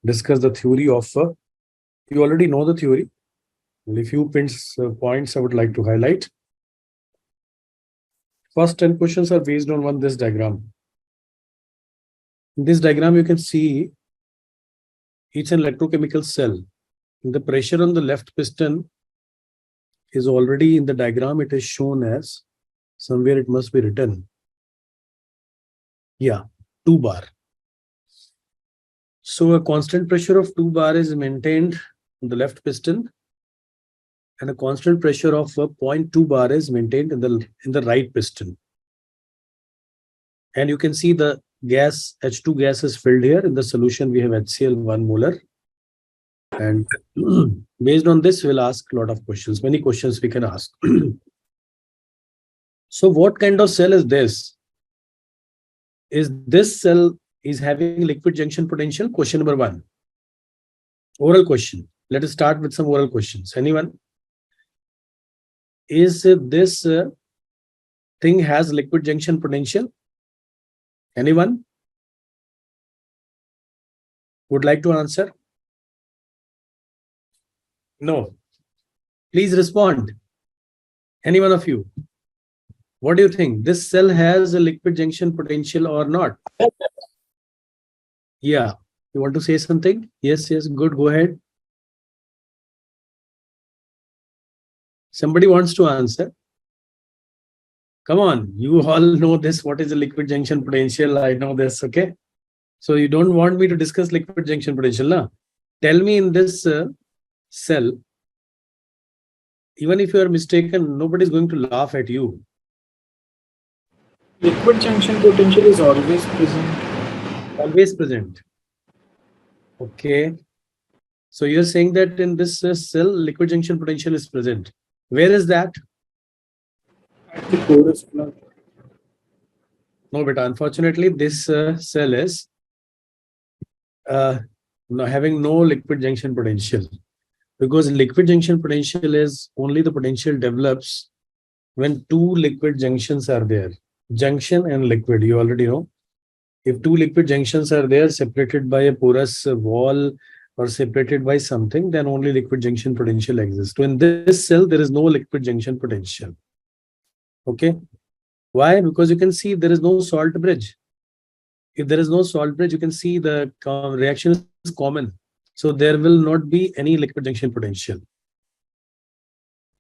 discuss the theory of, you already know the theory. Only few points I would like to highlight. First 10 questions are based on this diagram. In this diagram, you can see it's an electrochemical cell. The pressure on the left piston is already in the diagram. It is shown as, somewhere it must be written. Yeah, 2 bar. So a constant pressure of 2 bar is maintained on the left piston, and a constant pressure of 0.2 bar is maintained in the right piston. And you can see the gas, H2 gas is filled here. In the solution, we have HCl 1 molar. And based on this, we'll ask a lot of questions. Many questions we can ask. So what kind of cell is this? Is this cell is having liquid junction potential? Question number 1. Oral question. Let us start with some oral questions. Anyone? Is this thing has liquid junction potential? Anyone would like to answer? No. Please respond. Any one of you? What do you think? This cell has a liquid junction potential or not? Yeah. You want to say something? Yes, good. Go ahead. Somebody wants to answer. Come on. You all know this. What is a liquid junction potential? I know this. Okay. So you don't want me to discuss liquid junction potential, na? Tell me in this cell, even if you are mistaken, nobody is going to laugh at you. Liquid junction potential is always present. Always present. Okay. So you're saying that in this cell, liquid junction potential is present. Where is that? At the porous plug. No, but unfortunately, this cell is having no liquid junction potential, because liquid junction potential is only the potential develops when 2 liquid junctions are there. Junction and liquid, you already know. If 2 liquid junctions are there, separated by a porous wall or separated by something, then only liquid junction potential exists. So in this cell, there is no liquid junction potential. Okay. Why? Because you can see there is no salt bridge. If there is no salt bridge, you can see the reaction is common. So there will not be any liquid junction potential.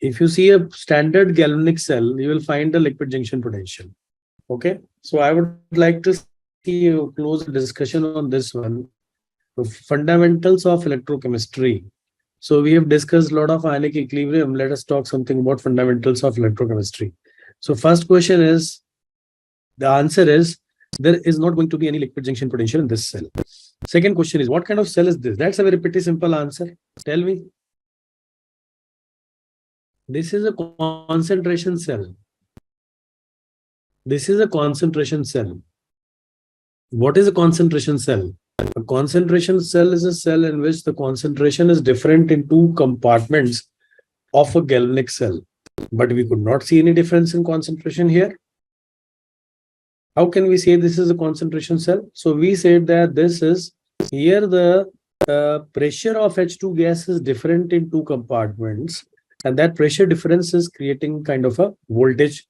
If you see a standard galvanic cell, you will find a liquid junction potential. Okay. So I would like to see a close discussion on this one. The fundamentals of electrochemistry. So we have discussed a lot of ionic equilibrium. Let us talk something about fundamentals of electrochemistry. So first question is, the answer is, there is not going to be any liquid junction potential in this cell. Second question is, what kind of cell is this? That's a very pretty simple answer. Tell me. This is a concentration cell. This is a concentration cell. What is a concentration cell? A concentration cell is a cell in which the concentration is different in 2 compartments of a galvanic cell. But we could not see any difference in concentration here. How can we say this is a concentration cell? So we said that this is, here the pressure of H2 gas is different in 2 compartments. And that pressure difference is creating kind of a voltage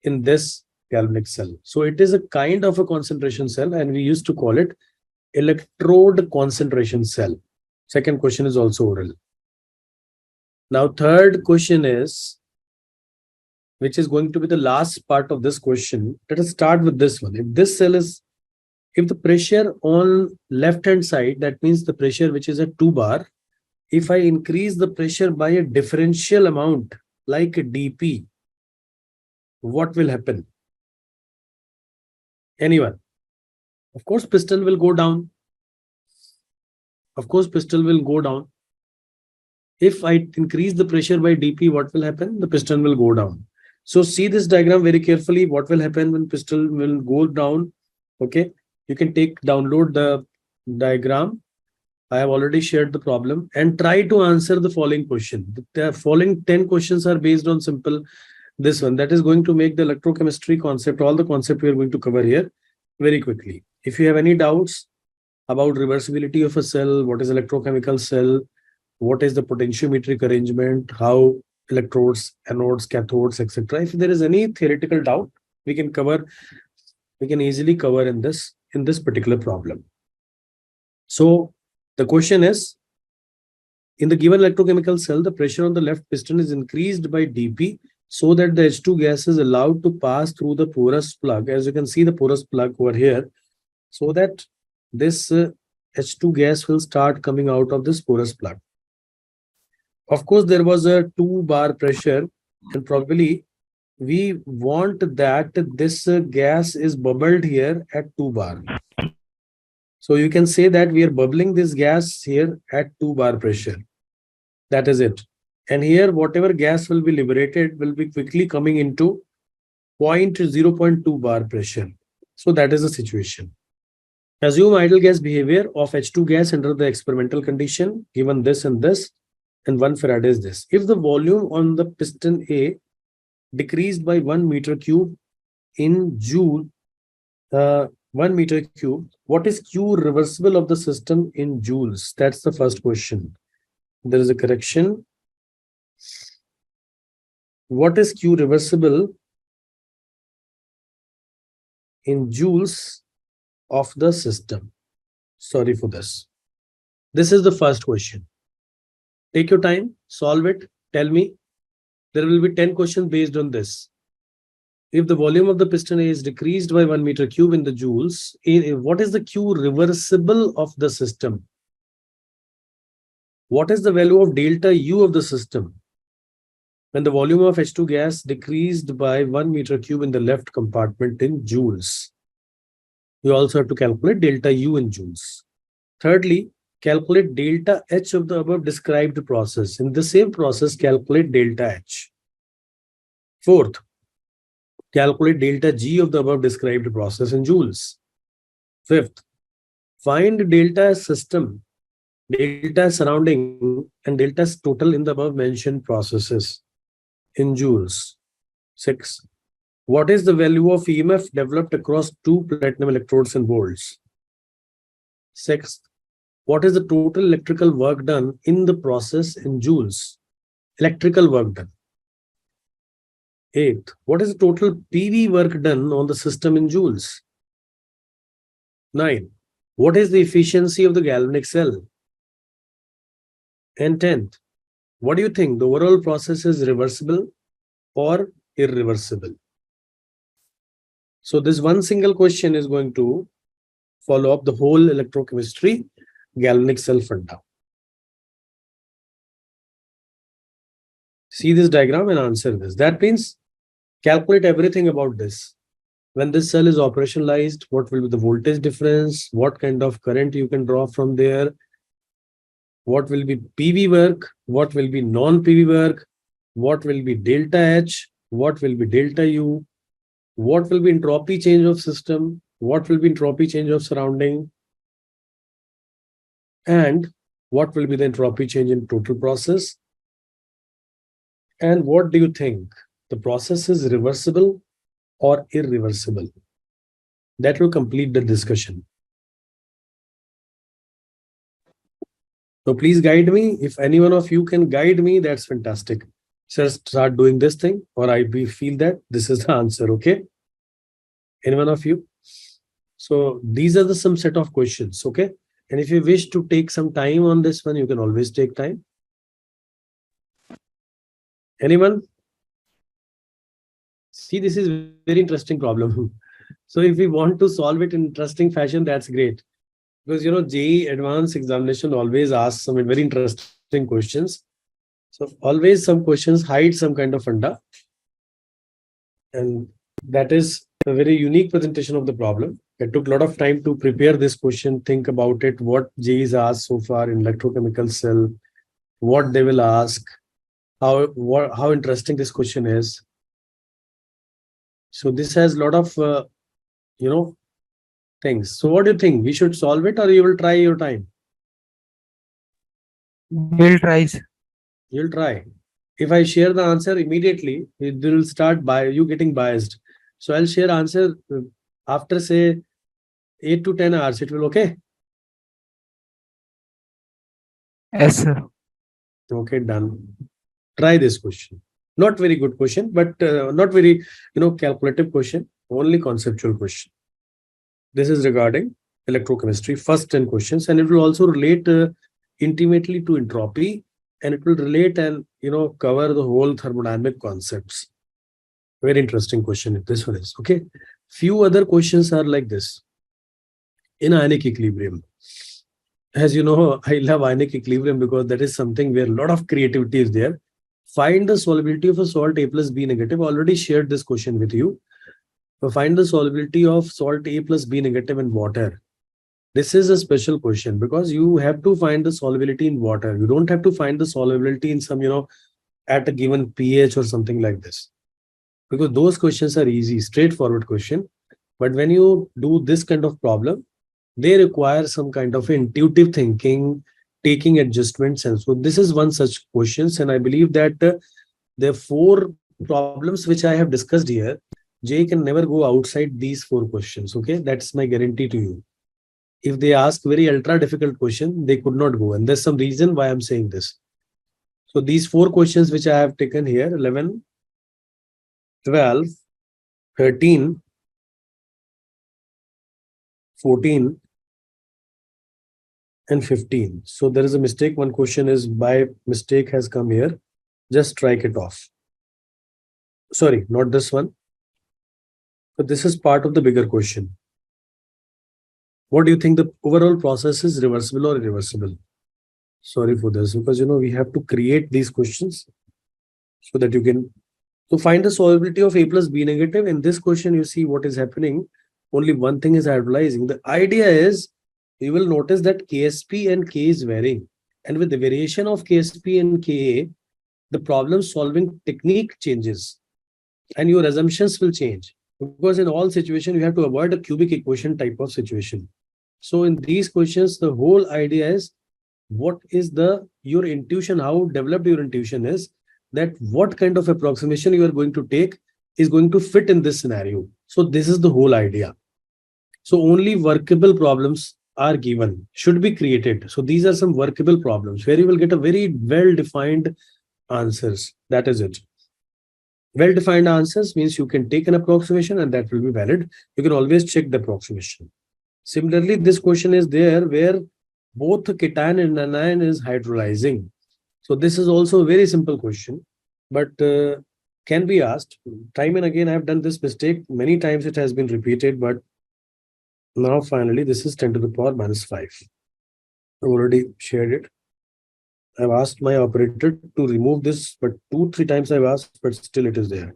in this galvanic cell. So it is a kind of a concentration cell, and we used to call it electrode concentration cell. Second question is also oral. Now, third question is, which is going to be the last part of this question. Let us start with this one. If this cell is, if the pressure on left hand side, that means the pressure which is at 2 bar, if I increase the pressure by a differential amount like dP, what will happen? Anyone? Of course, piston will go down. Of course, piston will go down. If I increase the pressure by dP, what will happen? The piston will go down. So see this diagram very carefully. What will happen when piston will go down? Okay, you can download the diagram. I have already shared the problem, and try to answer the following question. The following 10 questions are based on simple this one. That is going to make the electrochemistry concept, all the concept we are going to cover here very quickly. If you have any doubts, about reversibility of a cell, what is electrochemical cell, what is the potentiometric arrangement, how electrodes, anodes, cathodes, etc. If there is any theoretical doubt, we can easily cover in this particular problem. So the question is, in the given electrochemical cell, the pressure on the left piston is increased by dP so that the H2 gas is allowed to pass through the porous plug. As you can see the porous plug over here, so that this H2 gas will start coming out of this porous plug. Of course, there was a 2 bar pressure, and probably we want that this gas is bubbled here at 2 bar. So you can say that we are bubbling this gas here at 2 bar pressure. That is it. And here, whatever gas will be liberated will be quickly coming into 0.2 bar pressure. So that is the situation. Assume ideal gas behavior of H2 gas under the experimental condition, given this, and 1 Farad is this. If the volume on the piston A decreased by 1 meter cube in Joule, 1 meter cube, what is Q reversible of the system in joules? That's the first question. There is a correction. What is Q reversible in joules of the system? Sorry for this. This is the first question. Take your time, solve it, tell me. There will be 10 questions based on this. If the volume of the piston A is decreased by 1 meter cube in the joules, what is the Q reversible of the system? What is the value of delta U of the system when the volume of H2 gas decreased by 1 meter cube in the left compartment in joules? You also have to calculate delta U in joules. Thirdly, calculate delta H of the above described process. In the same process, calculate delta H. Fourth, calculate delta G of the above described process in joules. Fifth, find delta system, delta surrounding, and delta total in the above mentioned processes in joules. 6. What is the value of EMF developed across 2 platinum electrodes in volts? 6. What is the total electrical work done in the process in joules? Electrical work done. 8. What is the total PV work done on the system in joules? 9. What is the efficiency of the galvanic cell? And 10th, what do you think? The overall process is reversible or irreversible? So this one single question is going to follow up the whole electrochemistry galvanic cell funda. See this diagram and answer this. That means calculate everything about this. When this cell is operationalized, what will be the voltage difference? What kind of current you can draw from there? What will be PV work? What will be non-PV work? What will be delta H? What will be delta U? What will be entropy change of system? What will be entropy change of surrounding? And what will be the entropy change in total process? And what do you think? The process is reversible or irreversible? That will complete the discussion. So please guide me. If any one of you can guide me, that's fantastic. Just start doing this thing, or I feel that this is the answer. Okay. Any one of you? So these are some set of questions. Okay. And if you wish to take some time on this one, you can always take time. Anyone? See, this is a very interesting problem. So if we want to solve it in interesting fashion, that's great. Because, JEE advanced examination always asks some very interesting questions. So always some questions hide some kind of funda. And that is a very unique presentation of the problem. I took a lot of time to prepare this question, think about it, what JEEs asked so far in electrochemical cell, what they will ask, how interesting this question is. So this has a lot of, things. So what do you think? We should solve it, or you will try your time? We'll try. You'll try. If I share the answer immediately, it will start by you getting biased. So I'll share answer after say 8 to 10 hours. It will okay? Yes, sir. Okay, done. Try this question. Not very good question, but not very, calculative question, only conceptual question. This is regarding electrochemistry, first 10 questions, and it will also relate intimately to entropy, and it will relate and, cover the whole thermodynamic concepts. Very interesting question. This one is okay. Few other questions are like this. In ionic equilibrium, as you know, I love ionic equilibrium because that is something where a lot of creativity is there. Find the solubility of a salt A plus B negative. Already shared this question with you. Find the solubility of salt A plus B negative in water. This is a special question because you have to find the solubility in water. You don't have to find the solubility in some, at a given pH or something like this. Because those questions are easy, straightforward question. But when you do this kind of problem, they require some kind of intuitive thinking, taking adjustments. And so this is one such questions. And I believe that the four problems which I have discussed here, Jay can never go outside these four questions. Okay, that's my guarantee to you. If they ask very ultra difficult question, they could not go. And there's some reason why I'm saying this. So these four questions which I have taken here, 11, 12, 13, 14, and 15. So there is a mistake. One question is by mistake has come here. Just strike it off. Sorry, not this one. But this is part of the bigger question. What do you think the overall process is reversible or irreversible? Sorry for this, because we have to create these questions so that you can so find the solubility of A plus B negative. In this question, you see what is happening. Only one thing is hydrolyzing. The idea is you will notice that KSP and K is varying. And with the variation of KSP and Ka, the problem solving technique changes and your assumptions will change. Because in all situations, you have to avoid a cubic equation type of situation. So in these questions, the whole idea is what is your intuition, how developed your intuition is, that what kind of approximation you are going to take is going to fit in this scenario. So this is the whole idea. So only workable problems are given, should be created. So these are some workable problems where you will get a very well-defined answers. That is it. Well-defined answers means you can take an approximation and that will be valid. You can always check the approximation. Similarly, this question is there where both cation and anion is hydrolyzing. So this is also a very simple question, but can be asked. Time and again, I have done this mistake. Many times it has been repeated, but now finally, this is 10 to the power minus 5. I've already shared it. I've asked my operator to remove this, but 2-3 times I've asked, but still it is there.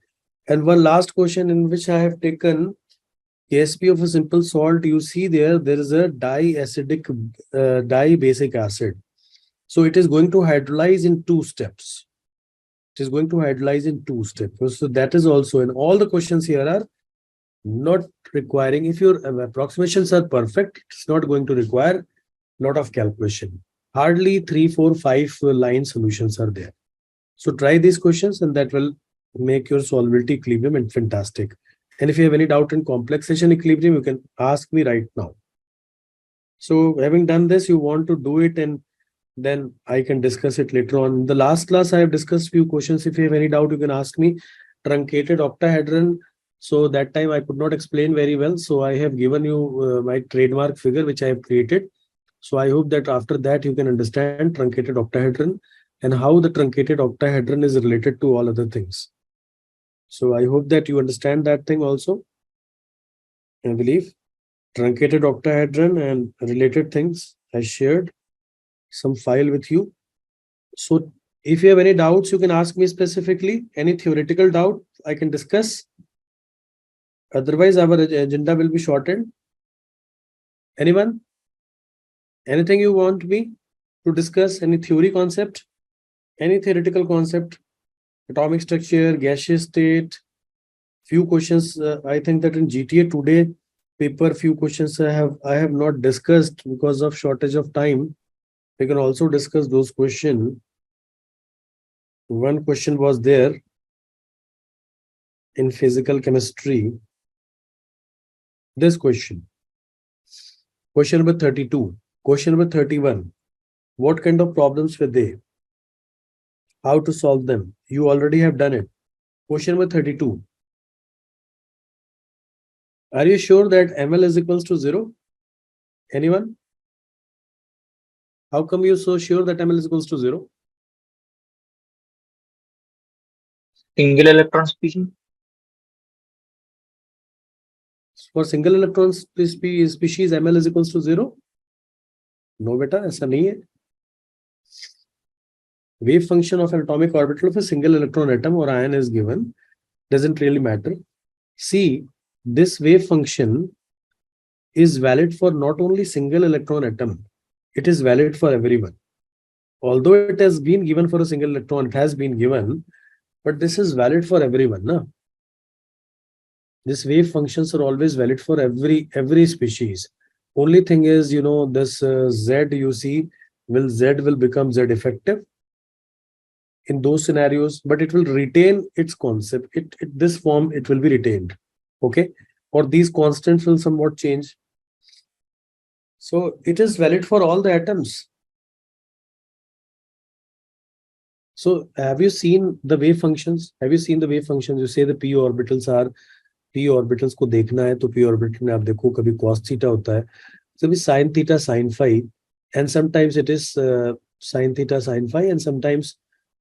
And one last question in which I have taken KSP of a simple salt. You see there is a diacidic, di-basic acid. So it is going to hydrolyze in 2 steps. It is going to hydrolyze in 2 steps. So that is also, and all the questions here are not requiring, if your approximations are perfect, it's not going to require a lot of calculation. Hardly 3, 4, 5 line solutions are there. So try these questions and that will make your solubility equilibrium and fantastic. And if you have any doubt in complexation equilibrium, you can ask me right now. So having done this, you want to do it and then I can discuss it later on. In the last class, I have discussed few questions. If you have any doubt, you can ask me. Truncated octahedron. So that time I could not explain very well. So I have given you my trademark figure, which I have created. So I hope that after that, you can understand truncated octahedron and how the truncated octahedron is related to all other things. So I hope that you understand that thing also. I believe truncated octahedron and related things I shared some file with you. So if you have any doubts, you can ask me specifically. Any theoretical doubt I can discuss. Otherwise, our agenda will be shortened. Anyone? Anything you want me to discuss? Any theory concept? Any theoretical concept? Atomic structure, gaseous state. Few questions. I think that in GTA today paper, few questions I have not discussed because of shortage of time. We can also discuss those questions. One question was there in physical chemistry. This question number 32, question number 31. What kind of problems were they? How to solve them? You already have done it. Question number 32. Are you sure that ml is equals to 0? Anyone? How come you're so sure that ml is equals to 0? Single electron species. For single electron species, ml is equals to 0? No, beta, ऐसा नहीं है. Wave function of an atomic orbital of a single electron atom or ion is given. Doesn't really matter. See, this wave function is valid for not only single electron atom, it is valid for everyone. Although it has been given for a single electron, it has been given, but this is valid for everyone. No? This wave functions are always valid for every species. Only thing is, you know, this Z you see, Z will become Z effective in those scenarios, but it will retain its concept. This form, it will be retained. Okay. Or these constants will somewhat change. So it is valid for all the atoms. So have you seen the wave functions? Have you seen the wave functions? You say the p orbitals are p orbitals को देखना है तो p orbital में आप देखो कभी cos theta होता है, कभी sin theta sin phi, and sometimes it is sin theta sin phi, and sometimes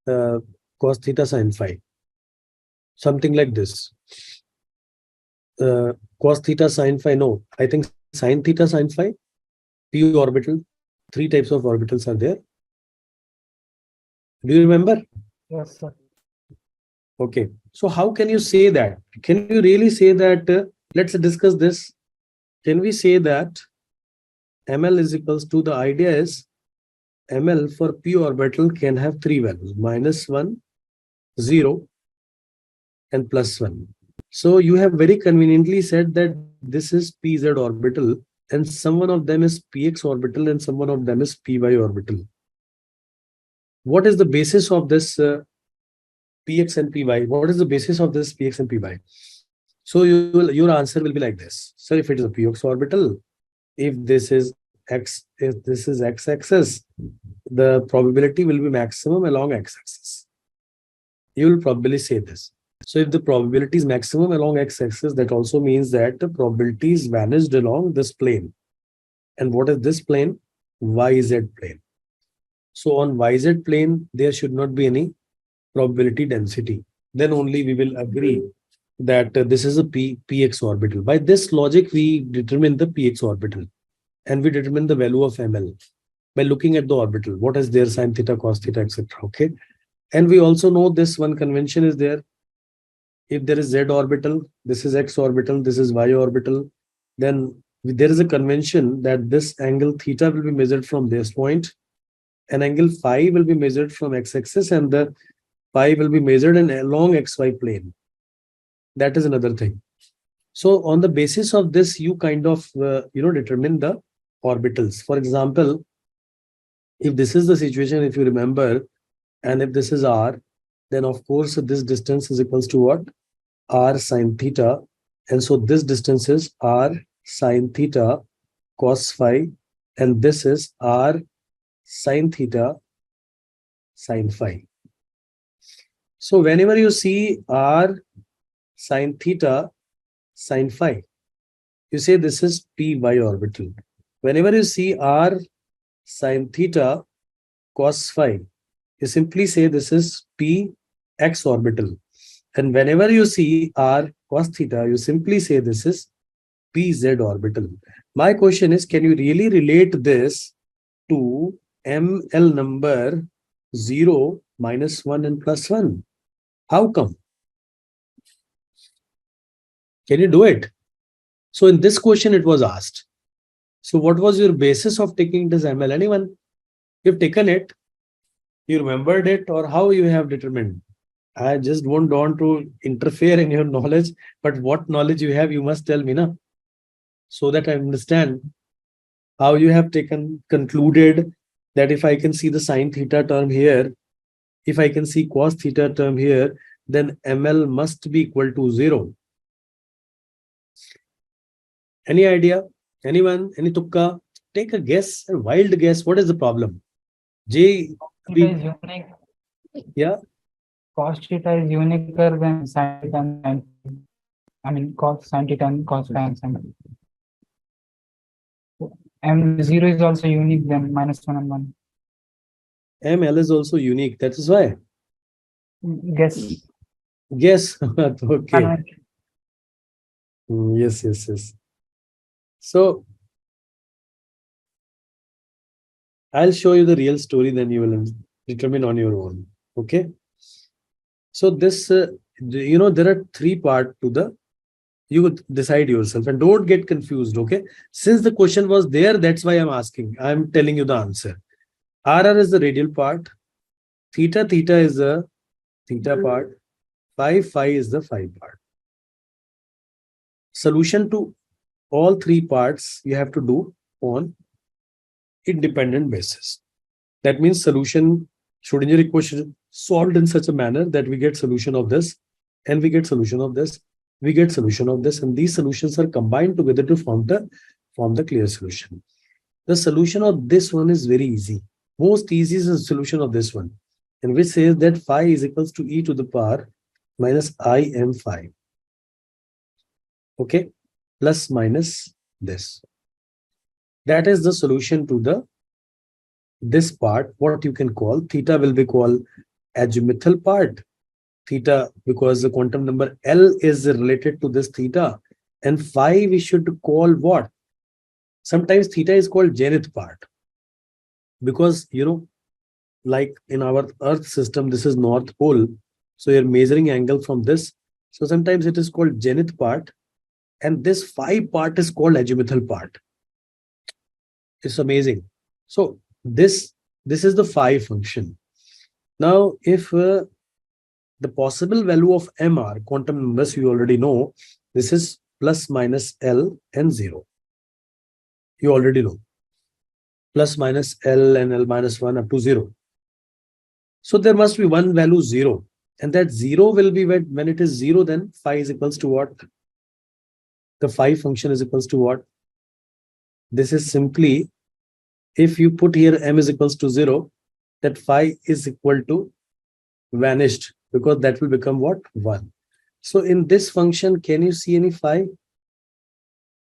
cos theta sin phi, something like this. Cos theta sin phi, no, I think sin theta sin phi, p orbital, 3 types of orbitals are there. Do you remember? Yes, sir. Okay, so how can you say that? Can you really say that? Let's discuss this. Can we say that ml is equals to, the idea is ml for p orbital can have 3 values, -1, 0, and +1. So you have very conveniently said that this is pz orbital, and some one of them is px orbital and some one of them is py orbital. What is the basis of this px and py? What is the basis of this px and py? So your answer will be like this. So if it is a px orbital, if this is x-axis, the probability will be maximum along x-axis. You will probably say this. So if the probability is maximum along x-axis, that also means that the probability is vanished along this plane. And what is this plane? YZ plane. So on YZ plane, there should not be any probability density. Then only we will agree that this is a px orbital. By this logic, we determine the px orbital, and we determine the value of ml by looking at the orbital. What is there? Sin theta, cos theta, etc. Okay. And we also know this one convention is there. If there is z orbital, this is x orbital, this is y orbital, then there is a convention that this angle theta will be measured from this point, and angle phi will be measured from x-axis, and the phi will be measured in along xy plane. That is another thing. So on the basis of this, you kind of determine the orbitals. For example, if this is the situation, if you remember, and if this is r, then of course this distance is equals to what? R sine theta. And so this distance is r sine theta cos phi, and this is r sine theta sine phi. So whenever you see r sine theta sine phi, you say this is py orbital. Whenever you see r sine theta cos phi, you simply say this is px orbital. And whenever you see r cos theta, you simply say this is pz orbital. My question is, can you really relate this to ml number 0, -1, and +1? How come? Can you do it? So in this question, it was asked. So what was your basis of taking this ml? Anyone? You've taken it, you remembered it, or how you have determined? I just won't want to interfere in your knowledge, but what knowledge you have, you must tell me, na? So that I understand how you have concluded that if I can see the sine theta term here, if I can see cos theta term here, then ml must be equal to 0. Any idea? Anyone? Any tukka? Take a guess, a wild guess. What is the problem? J, Theta is unique. yeah, Cos theta is uniquer than sin theta and sin theta. I mean, cos sin theta and cos phi and sin theta. And 0 is also unique than -1 and 1. ML is also unique. That is why. Guess. Yes. Okay. And Yes, yes, yes. So I'll show you the real story, then you will determine on your own. Okay. So this, there are three part to the, you would decide yourself and don't get confused. Okay. Since the question was there, that's why I'm asking. I'm telling you the answer. RR is the radial part. Theta, theta is the theta part. Phi, phi is the phi part. Solution to all three parts you have to do on independent basis. That means solution Schrodinger equation solved in such a manner that we get solution of this, and we get solution of this, we get solution of this, and these solutions are combined together to form the clear solution. The solution of this one is very easy. Most easy is the solution of this one, and which says that phi is equals to e to the power minus I m phi. Okay, plus minus this. That is the solution to the this part. What you can call theta will be called azimuthal part. Theta, because the quantum number L is related to this theta, and phi we should call what? Sometimes theta is called zenith part, because like in our Earth system, this is North Pole, so you're measuring angle from this. So sometimes it is called zenith part, and this phi part is called azimuthal part. It's amazing. So this is the phi function. Now, if the possible value of MR, quantum numbers, you already know, this is plus minus L and 0. You already know. Plus minus L and L minus 1 up to 0. So there must be one value 0. And that 0 will be when it is 0, then phi is equals to what? The phi function is equals to what? This is simply, if you put here m is equals to 0, that phi is equal to vanished, because that will become what? 1. So in this function, can you see any phi?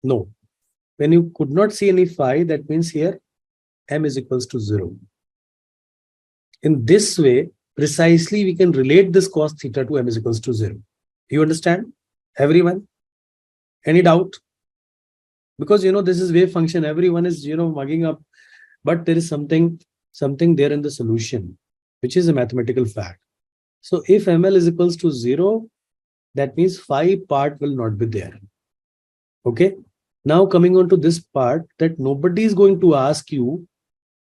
No. When you could not see any phi, that means here m is equals to 0. In this way, precisely we can relate this cos theta to m is equals to 0. You understand? Everyone? Any doubt? Because this is wave function, everyone is mugging up, but there is something there in the solution, which is a mathematical fact. So if ml is equals to 0, that means phi part will not be there. Okay. Now coming on to this part, that nobody is going to ask you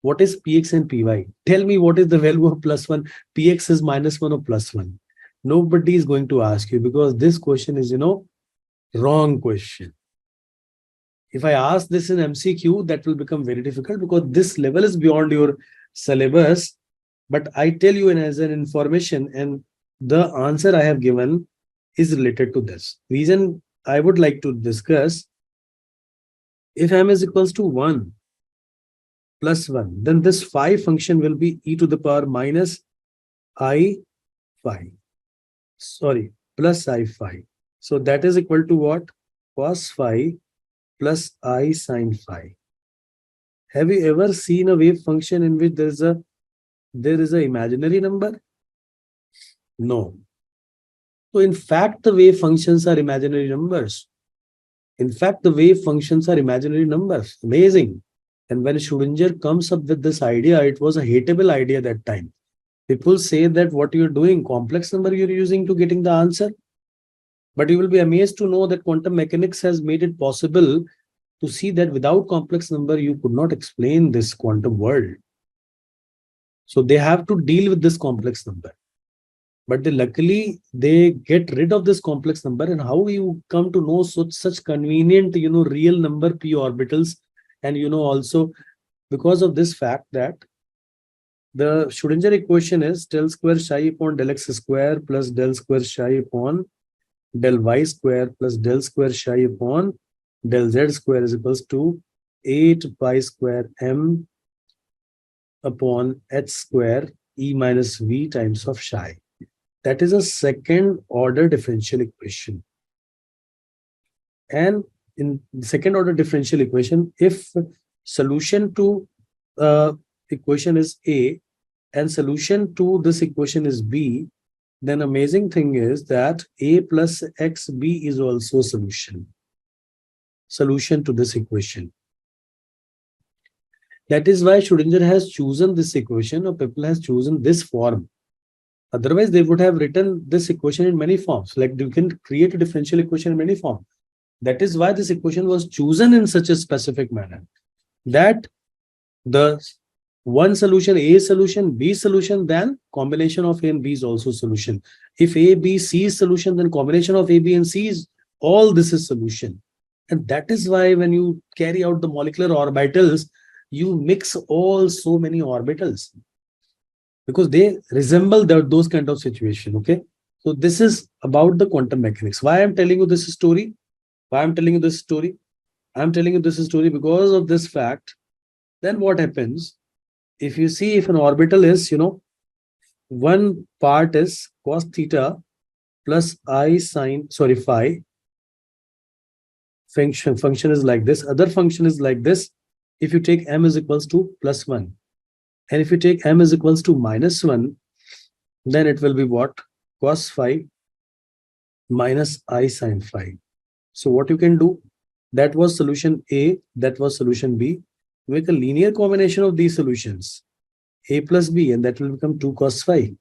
what is px and py. Tell me what is the value of +1. Px is -1 or +1. Nobody is going to ask you, because this question is wrong question. If I ask this in MCQ, that will become very difficult, because this level is beyond your syllabus. But I tell you as an information, and the answer I have given is related to this. Reason I would like to discuss, if m is equals to 1 plus 1, then this phi function will be e to the power minus I phi. Sorry, plus I phi. So that is equal to what? Cos phi plus I sin phi. Have you ever seen a wave function in which there is a imaginary number? No. So in fact, the wave functions are imaginary numbers. In fact, the wave functions are imaginary numbers. Amazing. And when Schrodinger comes up with this idea, it was a hateable idea that time. People say that what you're doing, complex number you're using to getting the answer. But you will be amazed to know that quantum mechanics has made it possible to see that without complex number, you could not explain this quantum world. So they have to deal with this complex number. But luckily they get rid of this complex number. And how you come to know such convenient, real number p orbitals, and also because of this fact that the Schrodinger equation is del square psi upon del x square plus del square psi upon del y square plus del square psi upon del z square is equals to 8 pi square m upon h square E minus V times of psi. That is a second order differential equation. And in second order differential equation, if solution to equation is A and solution to this equation is B, then amazing thing is that A plus xb is also solution to this equation. That is why Schrodinger has chosen this equation, or people has chosen this form. Otherwise, they would have written this equation in many forms. Like you can create a differential equation in many forms. That is why this equation was chosen in such a specific manner. That the one solution, A solution, B solution, then combination of A and B is also solution. If A, B, C is solution, then combination of A, B, and C is all this is solution. And that is why when you carry out the molecular orbitals, you mix all so many orbitals because they resemble those kind of situation. Okay. So this is about the quantum mechanics. Why I'm telling you this story? Why I'm telling you this story? I'm telling you this story because of this fact. Then what happens? If you see if an orbital is, one part is cos theta plus I sine, sorry, phi. Function is like this. Other function is like this. If you take m is equals to plus 1. And if you take m is equals to minus 1, then it will be what? Cos phi minus I sine phi. So what you can do, that was solution A, that was solution B. Make a linear combination of these solutions, A plus B, and that will become 2 cos phi.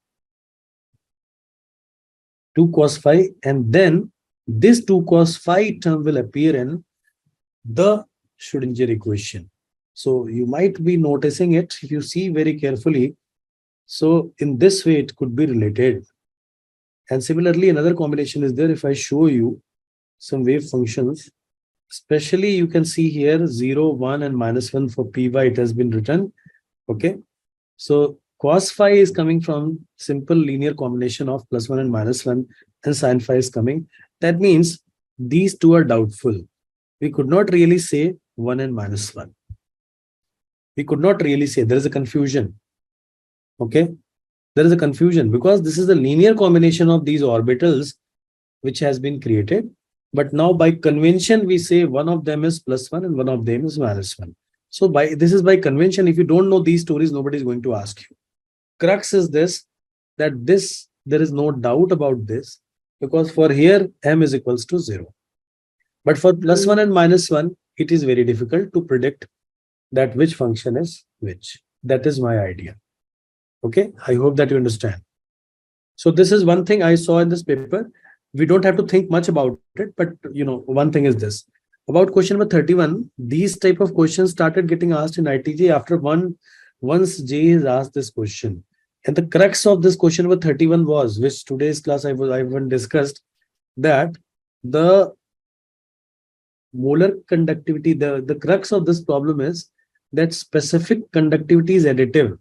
2 cos phi, and then this 2 cos phi term will appear in the Schrodinger equation. So you might be noticing it if you see very carefully. So in this way, it could be related. And similarly, another combination is there. If I show you some wave functions, especially you can see here 0, 1, and -1 for py, it has been written. Okay. So cos phi is coming from simple linear combination of +1 and -1, and sin phi is coming. That means these two are doubtful. We could not really say 1 and -1. We could not really say. There is a confusion. Okay. There is a confusion because this is the linear combination of these orbitals which has been created. But now by convention, we say one of them is +1 and one of them is -1. So this is by convention. If you don't know these stories, nobody is going to ask you. Crux is this, that there is no doubt about this because for here, m is equals to 0. But for +1 and -1, it is very difficult to predict that which function is which. That is my idea. Okay, I hope that you understand. So this is one thing I saw in this paper. We don't have to think much about it, but one thing is this. About question number 31, these type of questions started getting asked in ITJ after once J has asked this question. And the crux of this question number 31 was, which today's class I haven't discussed, that the molar conductivity, the crux of this problem is that specific conductivity is additive.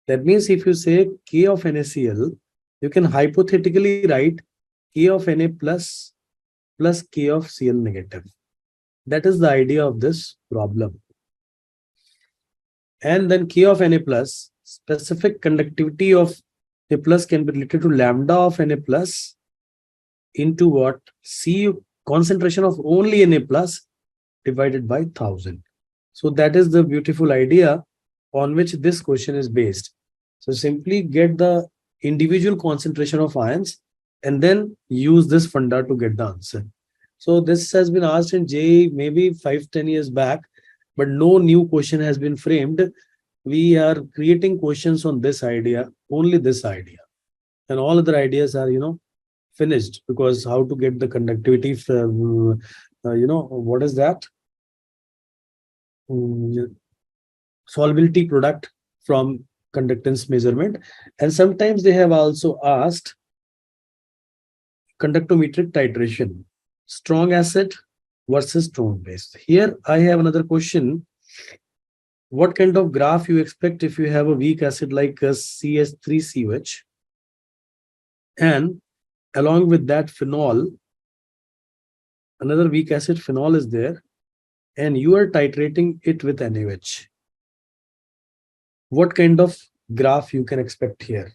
That means if you say K of NaCl, you can hypothetically write K of Na plus K of Cl negative. That is the idea of this problem. And then K of Na plus, specific conductivity of Na plus can be related to lambda of Na plus into what? C, concentration of only Na plus divided by 1000. So that is the beautiful idea on which this question is based. So simply get the individual concentration of ions and then use this funda to get the answer. So this has been asked in JEE maybe 5-10 years back, but no new question has been framed. We are creating questions on this idea, only this idea. And all other ideas are, finished, because how to get the conductivity from, what is that? Solubility product from conductance measurement. And sometimes they have also asked conductometric titration, strong acid versus strong base. Here I have another question. What kind of graph you expect if you have a weak acid like a CS3CH and along with that phenol, another weak acid phenol is there, and you are titrating it with NaOH. what kind of graph you can expect here?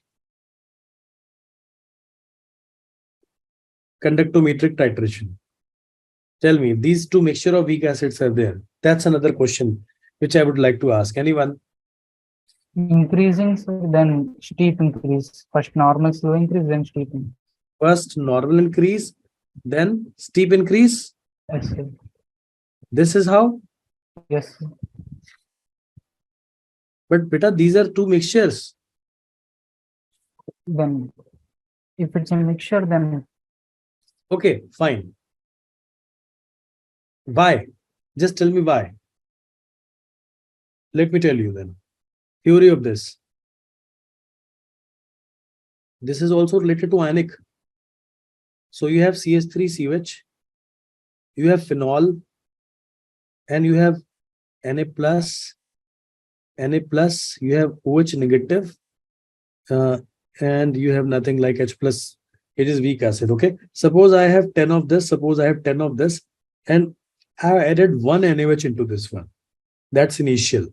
Conductometric titration. Tell me, these two mixture of weak acids are there. That's another question which I would like to ask. Anyone? Increasing, so then steep increase. First normal slow increase, then steep increase. First normal increase, then steep increase. Yes, sir. This is how? Yes, sir. But beta, these are two mixtures. Then if it's a mixture, then Okay, fine. Why? Just tell me why. Let me tell you then. Theory of this. This is also related to ionic. So you have CH3COH, you have phenol, and you have Na plus, you have OH negative, and you have nothing like H plus. It is weak acid. Okay. Suppose I have 10 of this, suppose I have 10 of this, and I have added one NaOH into this one. That's initial.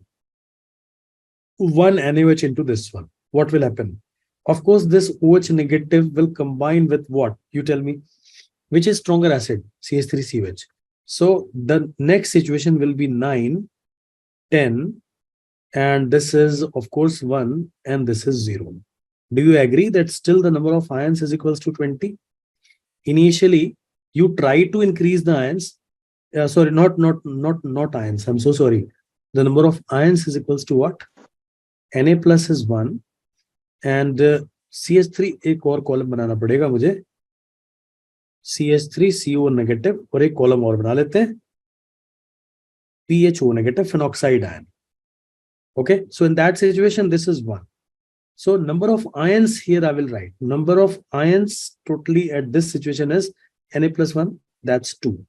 One NaOH into this one. What will happen? Of course, this OH negative will combine with what? You tell me. Which is stronger acid? CH3COH. So the next situation will be 9, 10, and this is of course 1, and this is 0. Do you agree that still the number of ions is equals to 20? Initially, you try to increase the ions. Sorry, not ions. I'm so sorry. The number of ions is equals to what? Na plus is 1, and CH3 एक और column बनाना पड़ेगा मुझे. CH3CO negative और एक column और बना लेते हैं. PHO negative phenoxide ion. Okay, so in that situation, this is 1. So number of ions here I will write. Number of ions totally at this situation is Na plus 1, that's 2.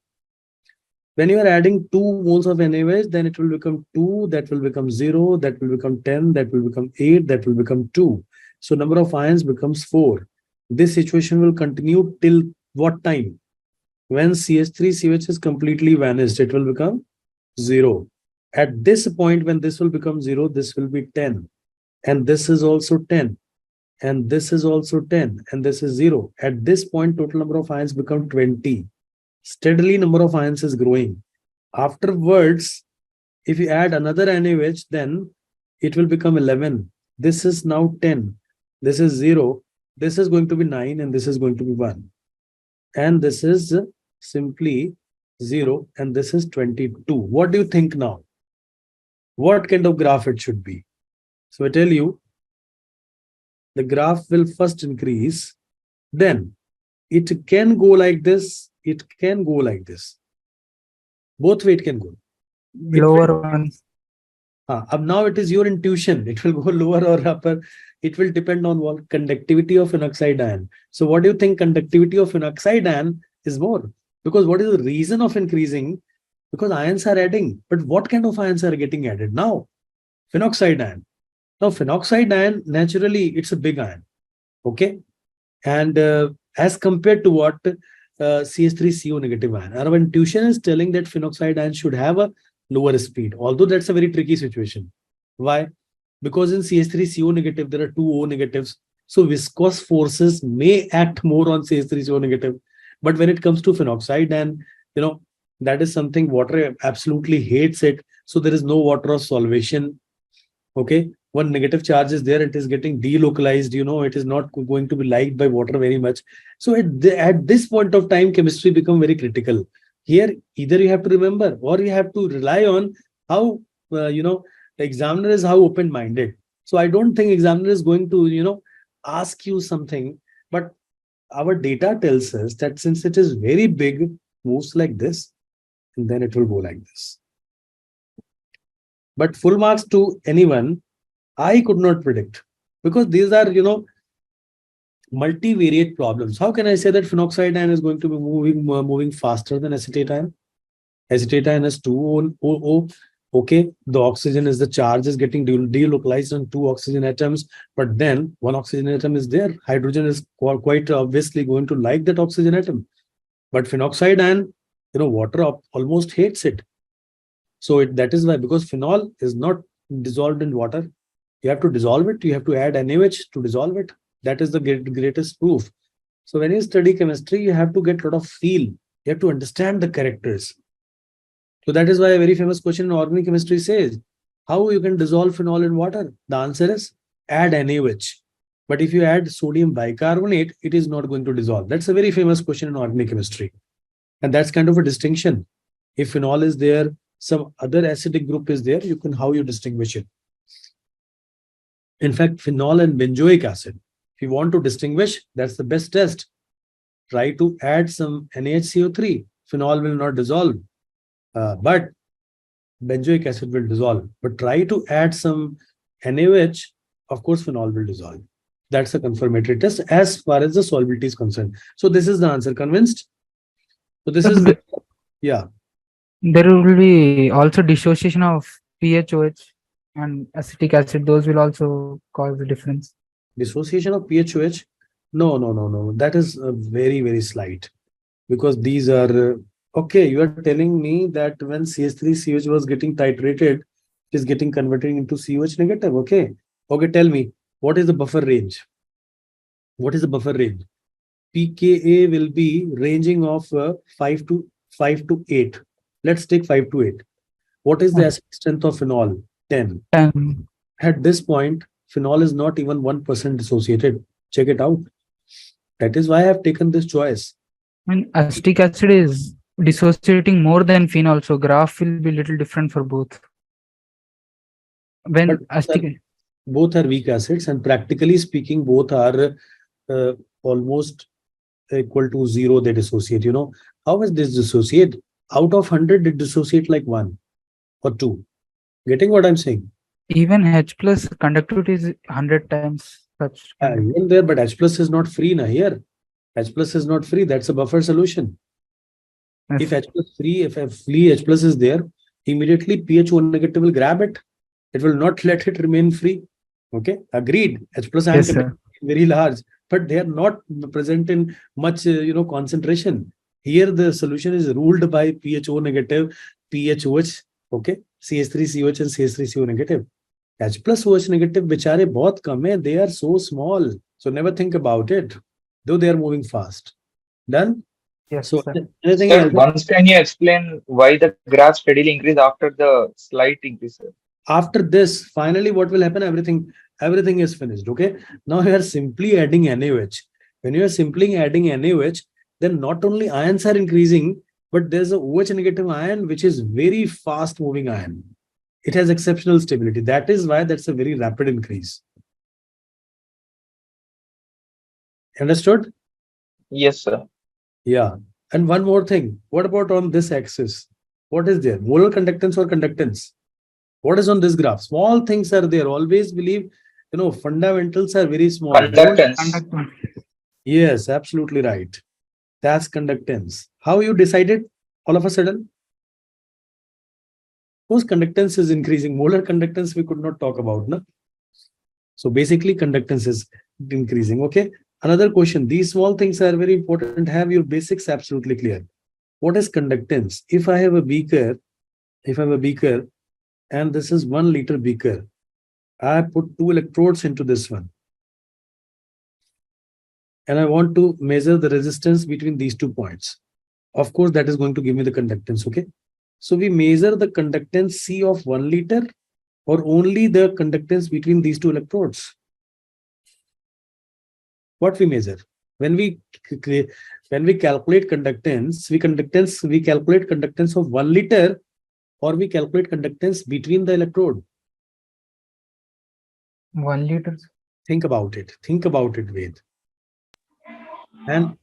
When you are adding 2 moles of NaOH, then it will become 2, that will become 0, that will become 10, that will become 8, that will become 2. So number of ions becomes 4. This situation will continue till what time? When CH3COH is completely vanished, it will become 0. At this point, when this will become 0, this will be 10. And this is also 10. And this is also 10. And this is 0. At this point, total number of ions become 20. Steadily number of ions is growing. Afterwards, if you add another NaOH, then it will become 11. This is now 10. This is 0. This is going to be 9, and this is going to be 1. And this is simply 0, and this is 22. What do you think now? What kind of graph it should be? So I tell you, the graph will first increase, then it can go like this, it can go like this. Both way it can go. lower ones. Now it is your intuition. It will go lower or upper. It will depend on what conductivity of phenoxide ion. So what do you think conductivity of phenoxide ion is more? Because what is the reason of increasing? Because ions are adding. But what kind of ions are getting added now? Phenoxide ion. Now phenoxide ion, naturally, it's a big ion. Okay. And as compared to what CH3CO negative ion, our intuition is telling that phenoxide ion should have a lower speed, although that's a very tricky situation. Why? Because in CH3CO negative, there are 2 O negatives. So viscous forces may act more on CH3CO negative. But when it comes to phenoxide ion, that is something water absolutely hates it. So there is no water of solvation. Okay. One negative charge is there, it is getting delocalized, it is not going to be liked by water very much. So at this point of time, chemistry become very critical. Here, either you have to remember or you have to rely on how, the examiner is how open-minded. So I don't think examiner is going to, ask you something, but our data tells us that since it is very big, moves like this, and then it will go like this. But full marks to anyone, I could not predict, because these are, multivariate problems. How can I say that phenoxide ion is going to be moving faster than acetate ion? Acetate ion has 2 O. Okay, the oxygen is the charge is getting delocalized on 2 oxygen atoms, but then 1 oxygen atom is there. Hydrogen is quite obviously going to like that oxygen atom. But phenoxide ion, water almost hates it. So that is why, because phenol is not dissolved in water. You have to dissolve it. You have to add NaOH to dissolve it. That is the greatest proof. So when you study chemistry, you have to get a lot of feel. You have to understand the characters. So that is why a very famous question in organic chemistry says, how you can dissolve phenol in water? The answer is add NaOH. But if you add sodium bicarbonate, it is not going to dissolve. That's a very famous question in organic chemistry. And that's kind of a distinction. If phenol is there, some other acidic group is there, how you distinguish it. In fact, phenol and benzoic acid, if you want to distinguish, that's the best test. Try to add some NaHCO3. Phenol will not dissolve, but benzoic acid will dissolve. But try to add some NaOH, of course, phenol will dissolve. That's a confirmatory test as far as the solubility is concerned. So this is the answer. Convinced? So this is, yeah. There will be also dissociation of PHOH and acetic acid. Those will also cause the difference. Dissociation of PHOH? No. That is very, very slight. Because these are, okay, you are telling me that when CH3CH was getting titrated, it is getting converted into COH negative. Okay. Okay, tell me, what is the buffer range? What is the buffer range? pKa will be ranging of 5 to 8. Let's take 5 to 8. What is the acid strength of phenol? 10. 10. At this point, phenol is not even 1% dissociated. Check it out. That is why I have taken this choice. I mean, acetic acid is dissociating more than phenol, so graph will be little different for both. When But acetic, both are weak acids, and practically speaking, both are almost equal to 0. They dissociate. How is this dissociate? Out of 100, it dissociate like 1 or 2. Getting what I'm saying? even H plus conductivity is 100 times such. Even there, but H plus is not free now here. H plus is not free. That's a buffer solution. Yes. If H plus free, if free H plus is there, immediately PHO negative will grab it. It will not let it remain free. Okay, agreed. H plus ion Yes, can be very large, but they are not present in much concentration. Here the solution is ruled by PHO negative, PHOH, okay, CH3COH and CH3CO negative. H plus OH negative बिचारे बहुत कम है. They are so small. So never think about it, though they are moving fast. Done? Yes, So sir. anything Sir, else? once can you explain why the graph steadily increase after the slight increase, sir? After this, finally, what will happen? Everything is finished. Okay. Now you are simply adding NaOH. When you are simply adding NaOH, then not only ions are increasing, but there's a OH negative ion, which is very fast moving ion. It has exceptional stability. That is why that's a very rapid increase. Understood? Yes, sir. Yeah. And one more thing. What about on this axis? What is there? Molar conductance or conductance? What is on this graph? Small things are there. Always believe, fundamentals are very small. Conductance. Yes, absolutely right. That's conductance. How you decided all of a sudden? Whose conductance is increasing? Molar conductance we could not talk about, no? So basically conductance is increasing. Okay. Another question. These small things are very important. Have your basics absolutely clear. What is conductance? If I have a beaker, and this is 1 liter beaker, I put 2 electrodes into this one. And I want to measure the resistance between these 2 points. Of course, that is going to give me the conductance. Okay. So we measure the conductance C of 1 liter or only the conductance between these 2 electrodes. What we measure? When we calculate conductance, we calculate conductance of 1 liter or we calculate conductance between the electrode. 1 liter. Think about it. Ved. And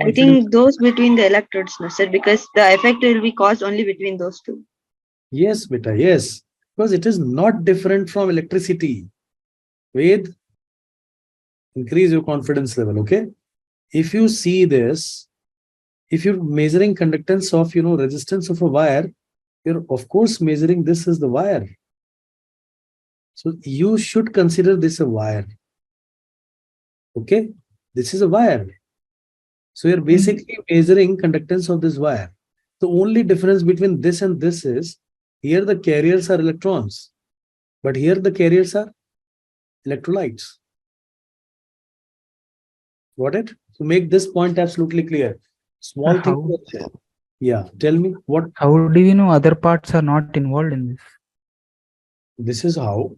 I think those between the electrodes, no, sir, because the effect will be caused only between those two. Yes, beta, yes. Because it is not different from electricity. Ved, increase your confidence level, okay? If you see this, if you're measuring conductance of, resistance of a wire, you're of course measuring this as the wire. So you should consider this a wire. Okay? This is a wire. So you're basically measuring conductance of this wire. The only difference between this and this is here the carriers are electrons. But here the carriers are electrolytes. Got it? To make this point absolutely clear. Small How- thing. Yeah, tell me what How do we know other parts are not involved in this? this is how.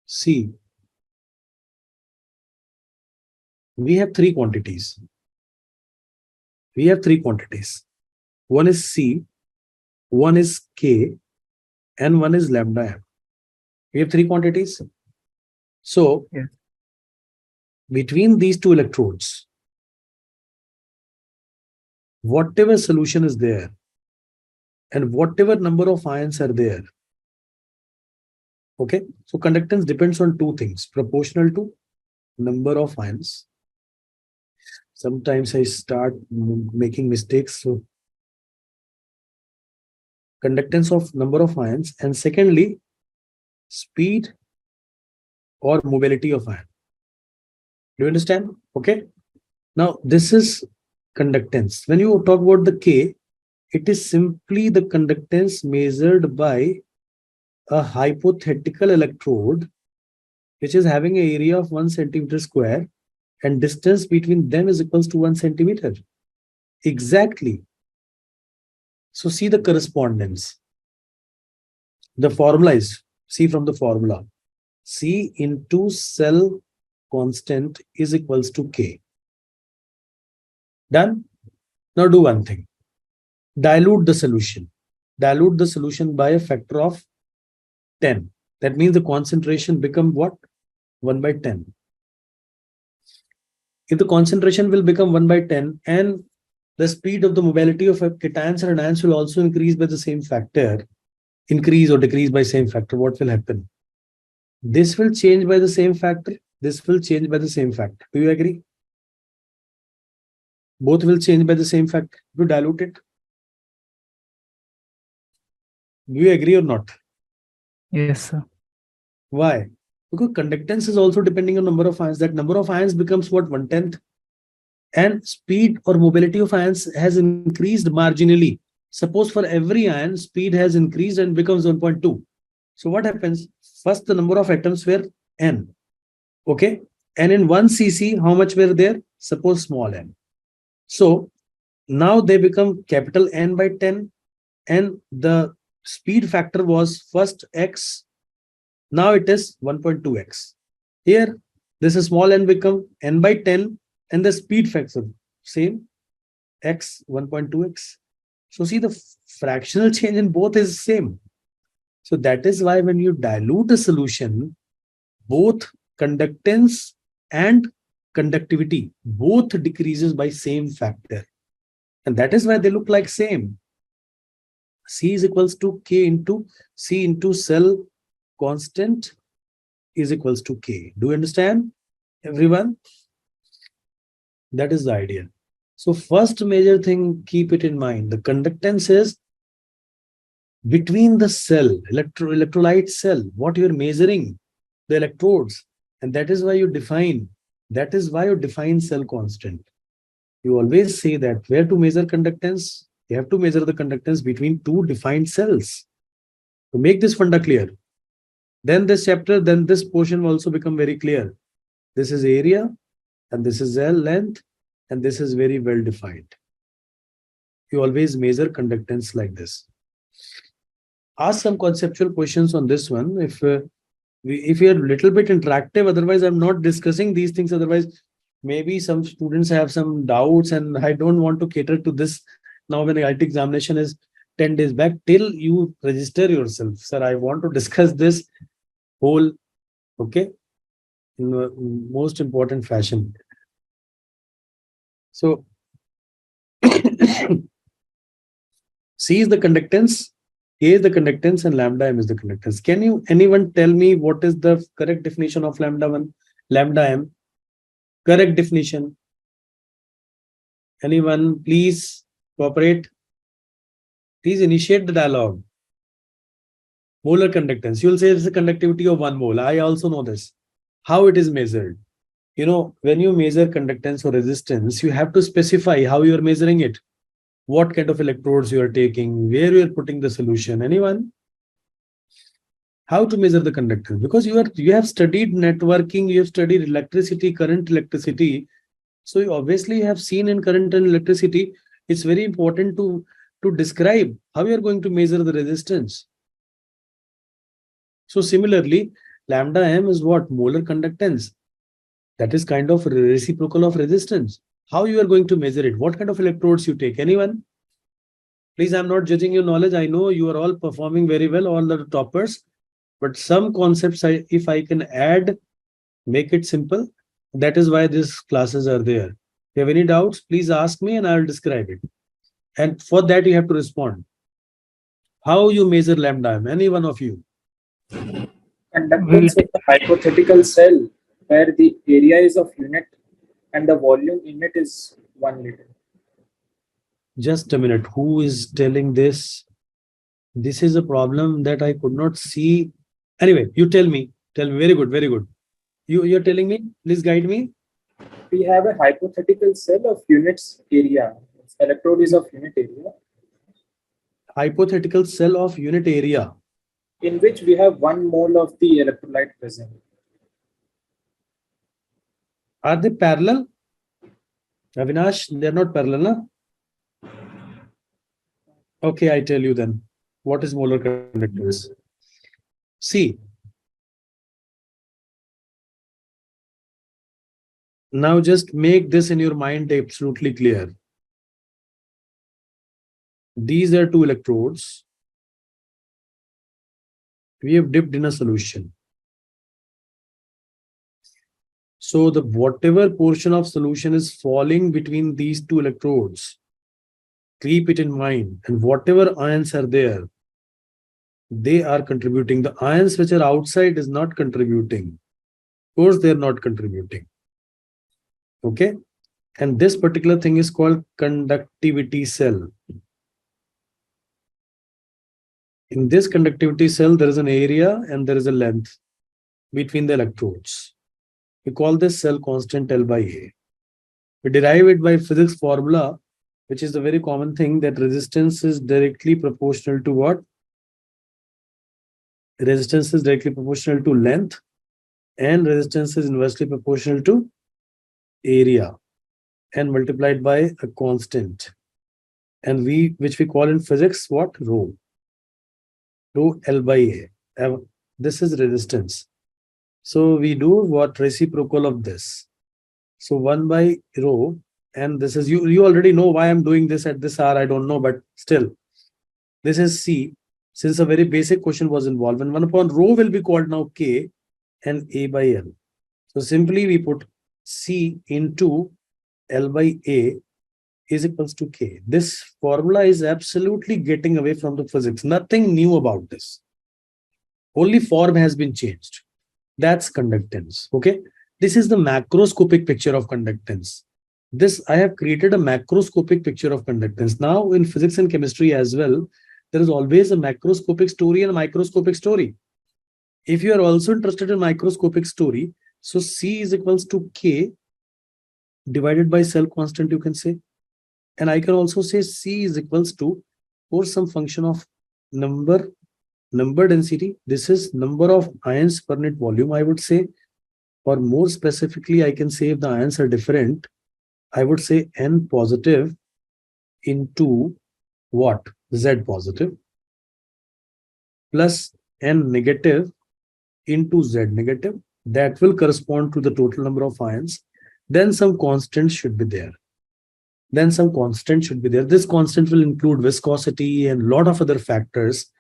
See, we have three quantities. We have three quantities. One is C, one is K, and one is lambda m. We have three quantities. So, Yes. between these two electrodes, whatever solution is there, and whatever number of ions are there, okay? So, conductance depends on two things, proportional to number of ions. Sometimes I start making mistakes. So, conductance of number of ions, and secondly, speed or mobility of ion. Do you understand? Okay. Now, this is conductance. When you talk about the K, it is simply the conductance measured by a hypothetical electrode, which is having an area of 1 centimeter square, and distance between them is equals to 1 centimeter. Exactly. So see the correspondence. The formula is, see from the formula, C into cell constant is equals to K. Done? Now do one thing. Dilute the solution. Dilute the solution by a factor of 10. That means the concentration become what? 1 by 10. If the concentration will become 1 by 10 and the speed of the mobility of cations and anions will also increase by the same factor, increase or decrease by same factor, what will happen? This will change by the same factor. This will change by the same factor. Do you agree? Both will change by the same factor. You dilute it. Do you agree or not? Yes, sir. Why? Because conductance is also depending on number of ions. That number of ions becomes what? 1/10. And speed or mobility of ions has increased marginally. Suppose for every ion, speed has increased and becomes 1.2. So what happens? First, the number of atoms were n. Okay. And in 1 cc, how much were there? Suppose small n. So now they become capital N by 10. And the speed factor was first x. Now it is 1.2x. Here, this is small n become n by 10. And the speed factor, same, x 1.2x. So see the fractional change in both is same. So that is why when you dilute a solution, both conductance and conductivity both decreases by same factor. And that is why they look like same. C is equals to K into C into cell constant is equals to K. Do you understand, everyone? That is the idea. So first major thing, keep it in mind. The conductance is between the cell, electrolyte cell, what you're measuring, the electrodes. And that is why you define cell constant. You always say that where to measure conductance, you have to measure the conductance between two defined cells. To make this funda clear, then this chapter, then this portion will also become very clear. This is area, and this is L length, and this is very well defined. You always measure conductance like this. Ask some conceptual questions on this one. If you're a little bit interactive, otherwise I'm not discussing these things. Otherwise, maybe some students have some doubts, and I don't want to cater to this. Now, when the IT examination is 10 days back, till you register yourself, sir, I want to discuss this whole, okay, in the most important fashion. So, C is the conductance, A is the conductance, and lambda m is the conductance. Can anyone tell me what is the correct definition of lambda m? Correct definition. Anyone, please cooperate. Please initiate the dialogue. Molar conductance. You'll say it's the conductivity of 1 mole. I also know this. How it is measured. You know, when you measure conductance or resistance, you have to specify how you are measuring it. What kind of electrodes you are taking, where you are putting the solution. Anyone? How to measure the conductance? Because you have studied networking, you have studied electricity, current electricity. So you obviously have seen in current and electricity, it's very important to describe how you are going to measure the resistance. So similarly, lambda m is what? Molar conductance. That is kind of reciprocal of resistance. How you are going to measure it? What kind of electrodes you take? Anyone? Please, I'm not judging your knowledge. I know you are all performing very well, all the toppers. But some concepts, if I can add, make it simple. That is why these classes are there. If you have any doubts, please ask me and I'll describe it. And for that, you have to respond. How you measure lambda m? Any one of you? Conductance of the hypothetical cell where the area is of unit and the volume in it is 1 liter. Just a minute. Who is telling this? This is a problem that I could not see. Anyway, you tell me. Tell me. Very good. Very good. You're telling me. Please guide me. We have a hypothetical cell of units area. Its electrode is of unit area, Hypothetical cell of unit area. in which we have 1 mole of the electrolyte present. Are they parallel? Avinash, they're not parallel, na? Okay, I tell you then. What is molar conductance? See. Now just make this in your mind absolutely clear. These are two electrodes. We have dipped in a solution. So the whatever portion of solution is falling between these two electrodes, keep it in mind, and whatever ions are there, they are contributing. The ions which are outside is not contributing. Of course, they're not contributing. Okay. And this particular thing is called conductivity cell. In this conductivity cell, there is an area and there is a length between the electrodes. We call this cell constant L by A. We derive it by physics formula, which is the very common thing, that resistance is directly proportional to what? Resistance is directly proportional to length, and resistance is inversely proportional to area, and multiplied by a constant. And which we call in physics what? Rho. Rho L by A. This is resistance. So we do what? Reciprocal of this. So 1 by rho, and this is, you already know why I'm doing this at this hour, I don't know, but still, this is C, since a very basic question was involved, and 1 upon rho will be called now K and A by L. So simply we put C into L by A is equals to K. This formula is absolutely getting away from the physics. Nothing new about this. Only form has been changed. That's conductance. Okay. This is the macroscopic picture of conductance. This, I have created a macroscopic picture of conductance. Now in physics and chemistry as well, there is always a macroscopic story and a microscopic story. If you are also interested in microscopic story, so C is equals to K divided by cell constant, you can say. And I can also say C is equals to, for some function of number density. This is number of ions per unit volume, I would say. Or more specifically, I can say if the ions are different, I would say N positive into what? Z positive plus N negative into Z negative. That will correspond to the total number of ions. Then some constant should be there. This constant will include viscosity and a lot of other factors,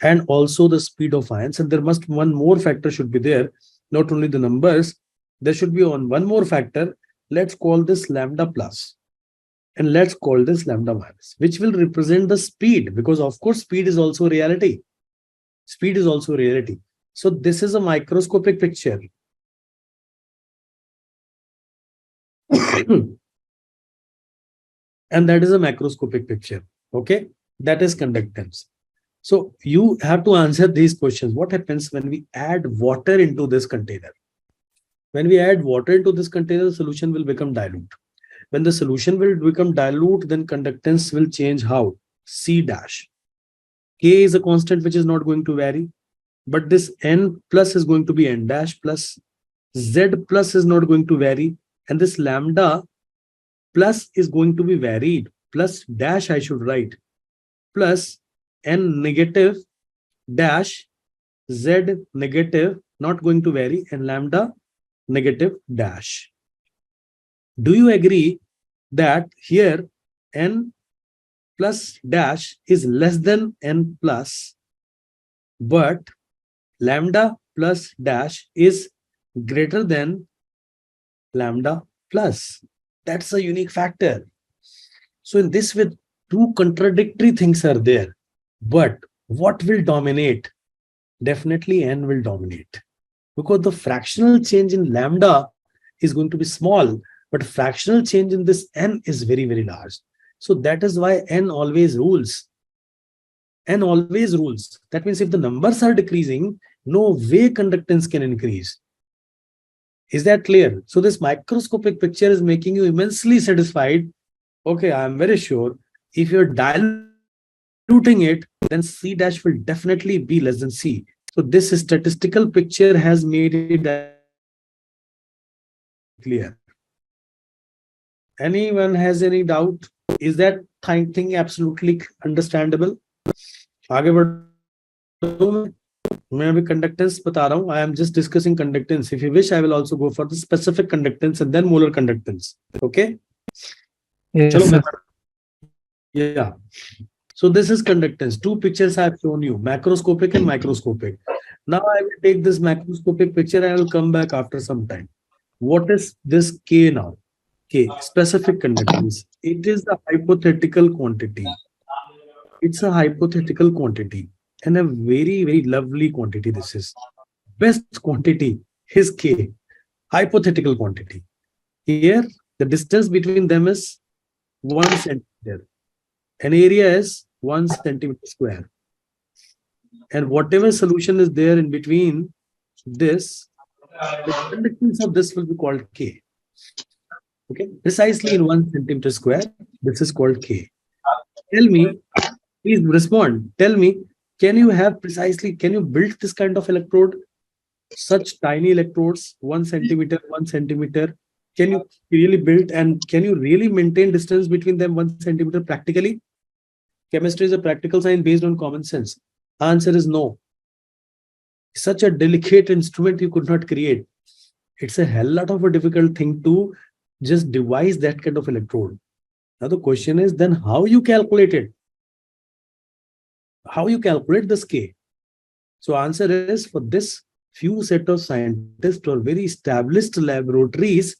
and also the speed of ions. And there must one more factor should be there. Not only the numbers, there should be one more factor. Let's call this lambda plus, and let's call this lambda minus, which will represent the speed, because of course speed is also reality. Speed is also reality. So this is a microscopic picture. And that is a macroscopic picture. Okay, that is conductance. So you have to answer these questions. What happens when we add water into this container? When we add water into this container, the solution will become dilute. When the solution will become dilute, then conductance will change how? C dash. K is a constant which is not going to vary. but this n plus is going to be n dash plus, z plus is not going to vary, and this lambda plus is going to be varied, plus dash I should write, plus n negative dash, z negative, not going to vary, and lambda negative dash. Do you agree that here n plus dash is less than n plus, but lambda plus dash is greater than lambda plus? That's a unique factor. So in this way, two contradictory things are there, but what will dominate? Definitely n will dominate, because the fractional change in lambda is going to be small, but fractional change in this n is very, very large. So that is why n always rules. N always rules. That means if the numbers are decreasing, no way conductance can increase. Is that clear? So this microscopic picture is making you immensely satisfied. Okay, I'm very sure if you're diluting it, then C dash will definitely be less than C. So this statistical picture has made it clear. Anyone has any doubt? Is that thing absolutely understandable? आगे बढ़ो, मैं अभी conductance बता रहा हूँ. I am just discussing conductance. If you wish, I will also go for the specific conductance and then molar conductance. Okay? Yes, Chalo, sir. yeah. So this is conductance. Two pictures I have shown you, macroscopic and microscopic. Now I will take this macroscopic picture and I will come back after some time. What is this K now? K, specific conductance. It is a hypothetical quantity. It's a hypothetical quantity and a very, very lovely quantity. This is best quantity is K, hypothetical quantity. Here, the distance between them is 1 centimeter. An area is 1 centimeter square. And whatever solution is there in between this, the conductance of this will be called K. Okay, precisely in 1 centimeter square, this is called K. Tell me, please respond. Tell me, can you build this kind of electrode? Such tiny electrodes, 1 centimeter, 1 centimeter. Can you really build, and can you really maintain distance between them 1 centimeter practically? Chemistry is a practical science based on common sense. Answer is no. Such a delicate instrument you could not create. It's a hell lot of a difficult thing to just devise that kind of electrode. Now the question is then how you calculate it? How you calculate this K? So answer is, for this, few set of scientists or very established laboratories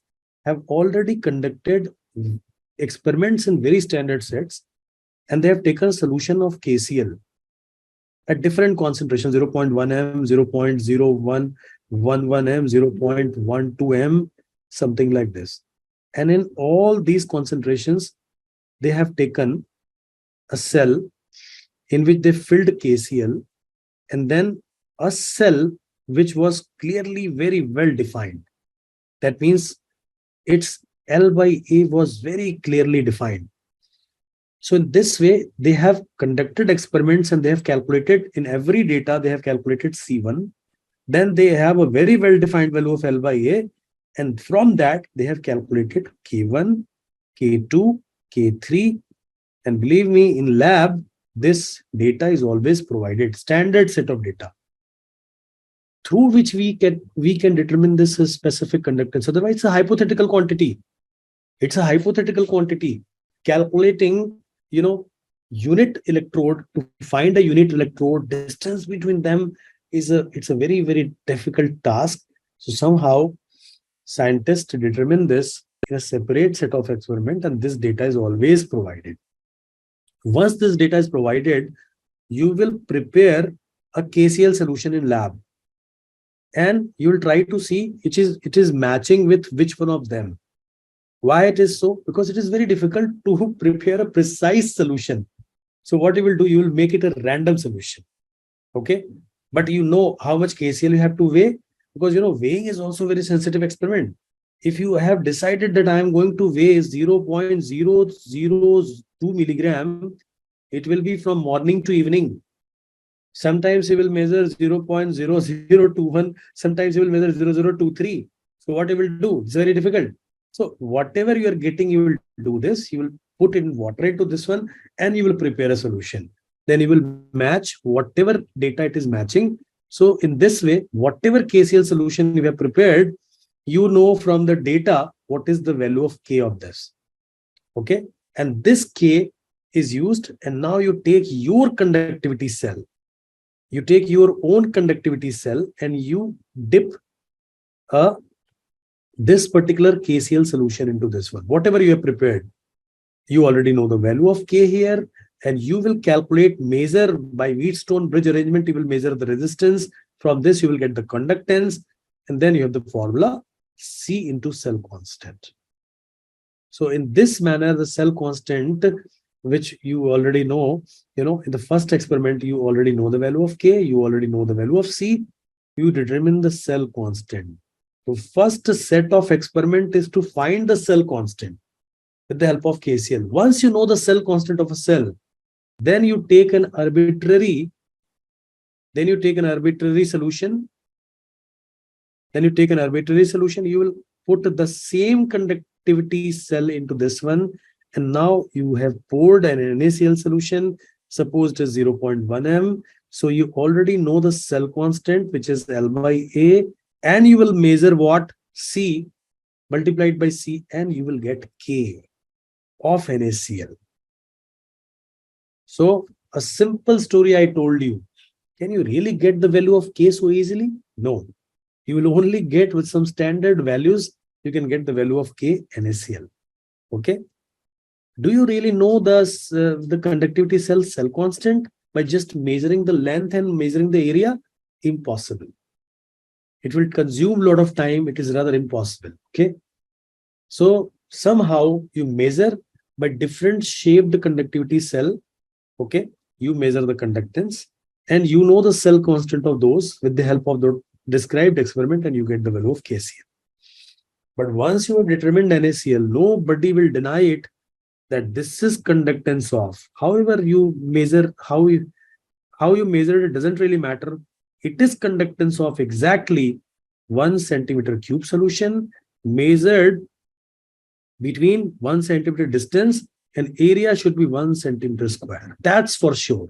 have already conducted experiments in very standard sets, and they have taken a solution of KCl at different concentrations, 0.1 m, 0.0111 m, 0.12 m, something like this. And in all these concentrations, they have taken a cell in which they filled KCl, and then a cell which was clearly very well defined. That means its L by A was very clearly defined. So in this way, they have conducted experiments and they have calculated in every data, they have calculated C1. Then they have a very well-defined value of L by A. And from that, they have calculated K1, K2, K3. And believe me, in lab, this data is always provided, standard set of data, through which we can determine this specific conductance. Otherwise, it's a hypothetical quantity. It's a hypothetical quantity. Calculating, unit electrode, to find a unit electrode, distance between them it's a very, very difficult task. So somehow scientists determine this in a separate set of experiment, and this data is always provided. Once this data is provided, you will prepare a KCl solution in lab, and you will try to see it is matching with which one of them. Why it is so? Because it is very difficult to prepare a precise solution. So what you will do, you will make it a random solution. Okay. But you know how much KCl you have to weigh, because weighing is also a very sensitive experiment. If you have decided that I am going to weigh 0.002 milligram, it will be from morning to evening. Sometimes you will measure 0.0021, sometimes you will measure 0023. So what you will do? It's very difficult. So whatever you are getting, you will do this. You will put in water into this one and you will prepare a solution. Then you will match whatever data it is matching. So in this way, whatever KCl solution you have prepared, you know from the data what is the value of K of this. Okay. And this K is used, and now you take your conductivity cell. You take your own conductivity cell and you dip this particular KCl solution into this one. Whatever you have prepared, you already know the value of K here, and you will calculate, measure by Wheatstone bridge arrangement. You will measure the resistance. From this, you will get the conductance, and then you have the formula C into cell constant. So in this manner, the cell constant, which you already know, in the first experiment, you already know the value of K, you already know the value of C, you determine the cell constant. The first set of experiment is to find the cell constant with the help of KCl. Once you know the cell constant of a cell, then you take an arbitrary solution. You will put the same conductivity cell into this one, and now you have poured an NaCl solution. Suppose it is 0.1 m. So you already know the cell constant, which is L by A, and you will measure what? C multiplied by C, and you will get K of NaCl. So a simple story I told you. Can you really get the value of K so easily? No. You will only get with some standard values, you can get the value of K NaCl. Okay. Do you really know the conductivity cell constant by just measuring the length and measuring the area? Impossible. It will consume a lot of time. It is rather impossible. Okay. So somehow you measure by different shaped conductivity cell. Okay. You measure the conductance and you know the cell constant of those with the help of the described experiment, and you get the value of KCl. But once you have determined NaCl, nobody will deny it that this is conductance of. However, you measure how you measure it doesn't really matter. It is conductance of exactly 1 centimeter cube solution measured between 1 centimeter distance, and area should be 1 centimeter square. That's for sure.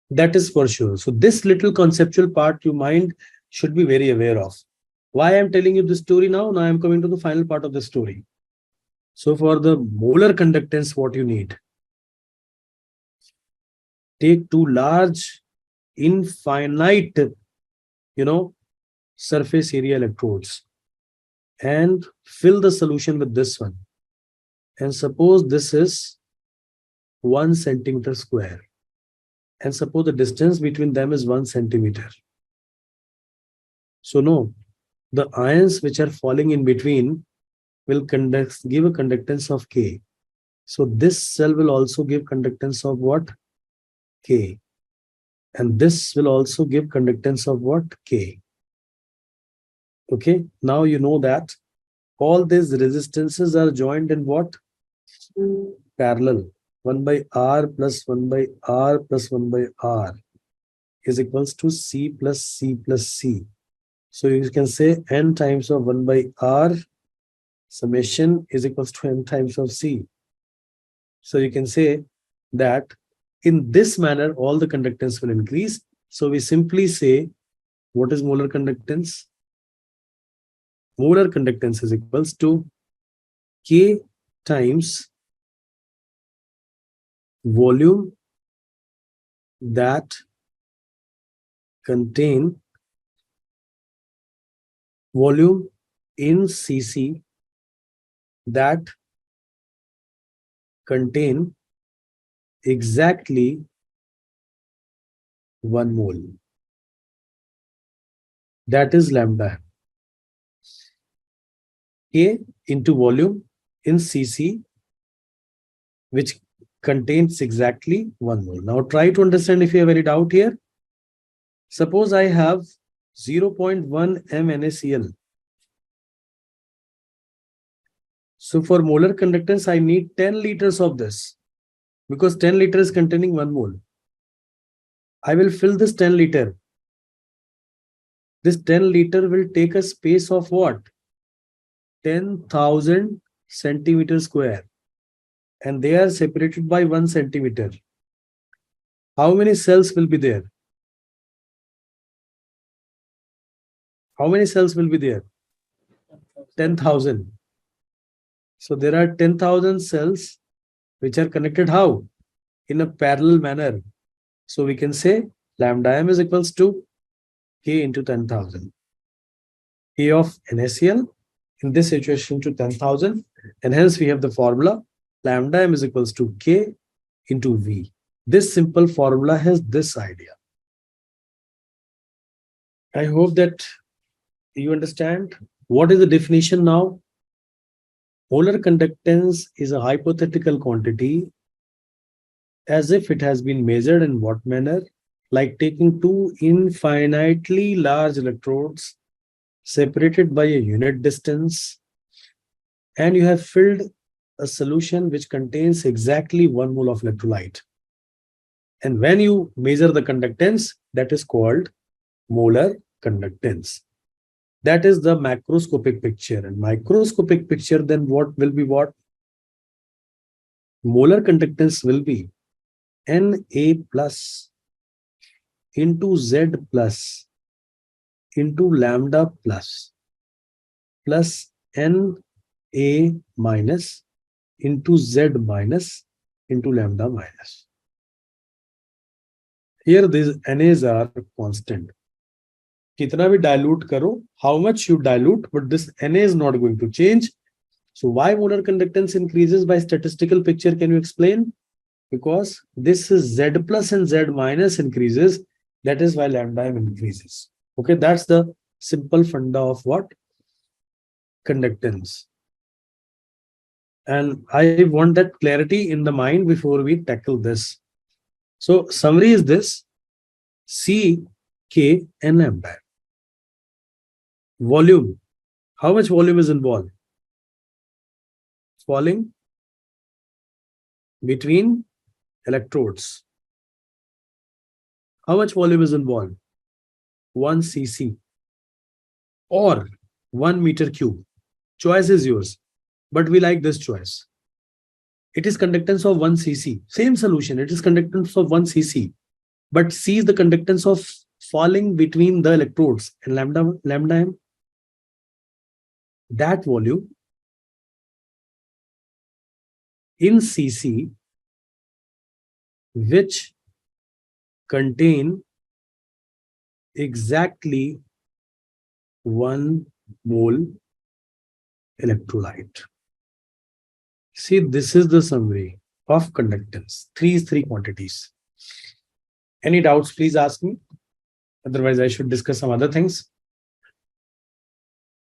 That is for sure. So this little conceptual part your mind should be very aware of. Why I'm telling you this story now? Now I'm coming to the final part of the story. So for the molar conductance, what you need? Take two large, infinite, surface area electrodes and fill the solution with this one. And suppose this is 1 centimeter square. And suppose the distance between them is 1 centimeter. So no, the ions which are falling in between will give a conductance of K. So this cell will also give conductance of what? K. And this will also give conductance of what? K. Okay, now you know that all these resistances are joined in what? Parallel. 1 by R plus 1 by R plus 1 by R is equals to C plus C plus C. So you can say N times of 1 by R summation is equals to N times of C. So you can say that in this manner, all the conductance will increase. So we simply say, what is molar conductance? Molar conductance is equals to K times volume that contain volume in cc that contain exactly 1 mole. That is lambda. K into volume in cc which contains exactly 1 mole. Now try to understand if you have any doubt here. Suppose I have 0.1 m NaCl. So for molar conductance, I need 10 liters of this because 10 liters containing 1 mole. I will fill this 10 liter. This 10 liter will take a space of what? 10,000 centimeter square. And they are separated by 1 centimeter. How many cells will be there? How many cells will be there? 10,000. So there are 10,000 cells which are connected how? In a parallel manner. So we can say lambda m is equals to K into 10,000. K of NaCl in this situation to 10,000, and hence we have the formula lambda m is equals to K into V. This simple formula has this idea. I hope that you understand. What is the definition now? Molar conductance is a hypothetical quantity as if it has been measured in what manner? Like taking two infinitely large electrodes separated by a unit distance, and you have filled a solution which contains exactly 1 mole of electrolyte. And when you measure the conductance, that is called molar conductance. That is the macroscopic picture. And microscopic picture, then what will be what? Molar conductance will be Na plus into Z plus into lambda plus Na minus into Z minus into lambda minus. Here these NAs are constant. Kitna bhi dilute karo, how much you dilute, but this Na is not going to change. So why molar conductance increases by statistical picture? Can you explain? Because this is Z plus and Z minus increases. That is why lambda m increases. Okay, that's the simple funda of what? Conductance. And I want that clarity in the mind before we tackle this. So summary is this: C, K, and lambda. Volume. How much volume is involved? Falling between electrodes. How much volume is involved? 1 cc or 1 meter cube. Choice is yours, but we like this choice. It is conductance of 1 cc. Same solution. It is conductance of 1 cc, but C is the conductance of falling between the electrodes, and lambda m. That volume in cc which contain exactly 1 mole electrolyte. See, this is the summary of conductance. Three quantities. Any doubts, please ask me. Otherwise, I should discuss some other things.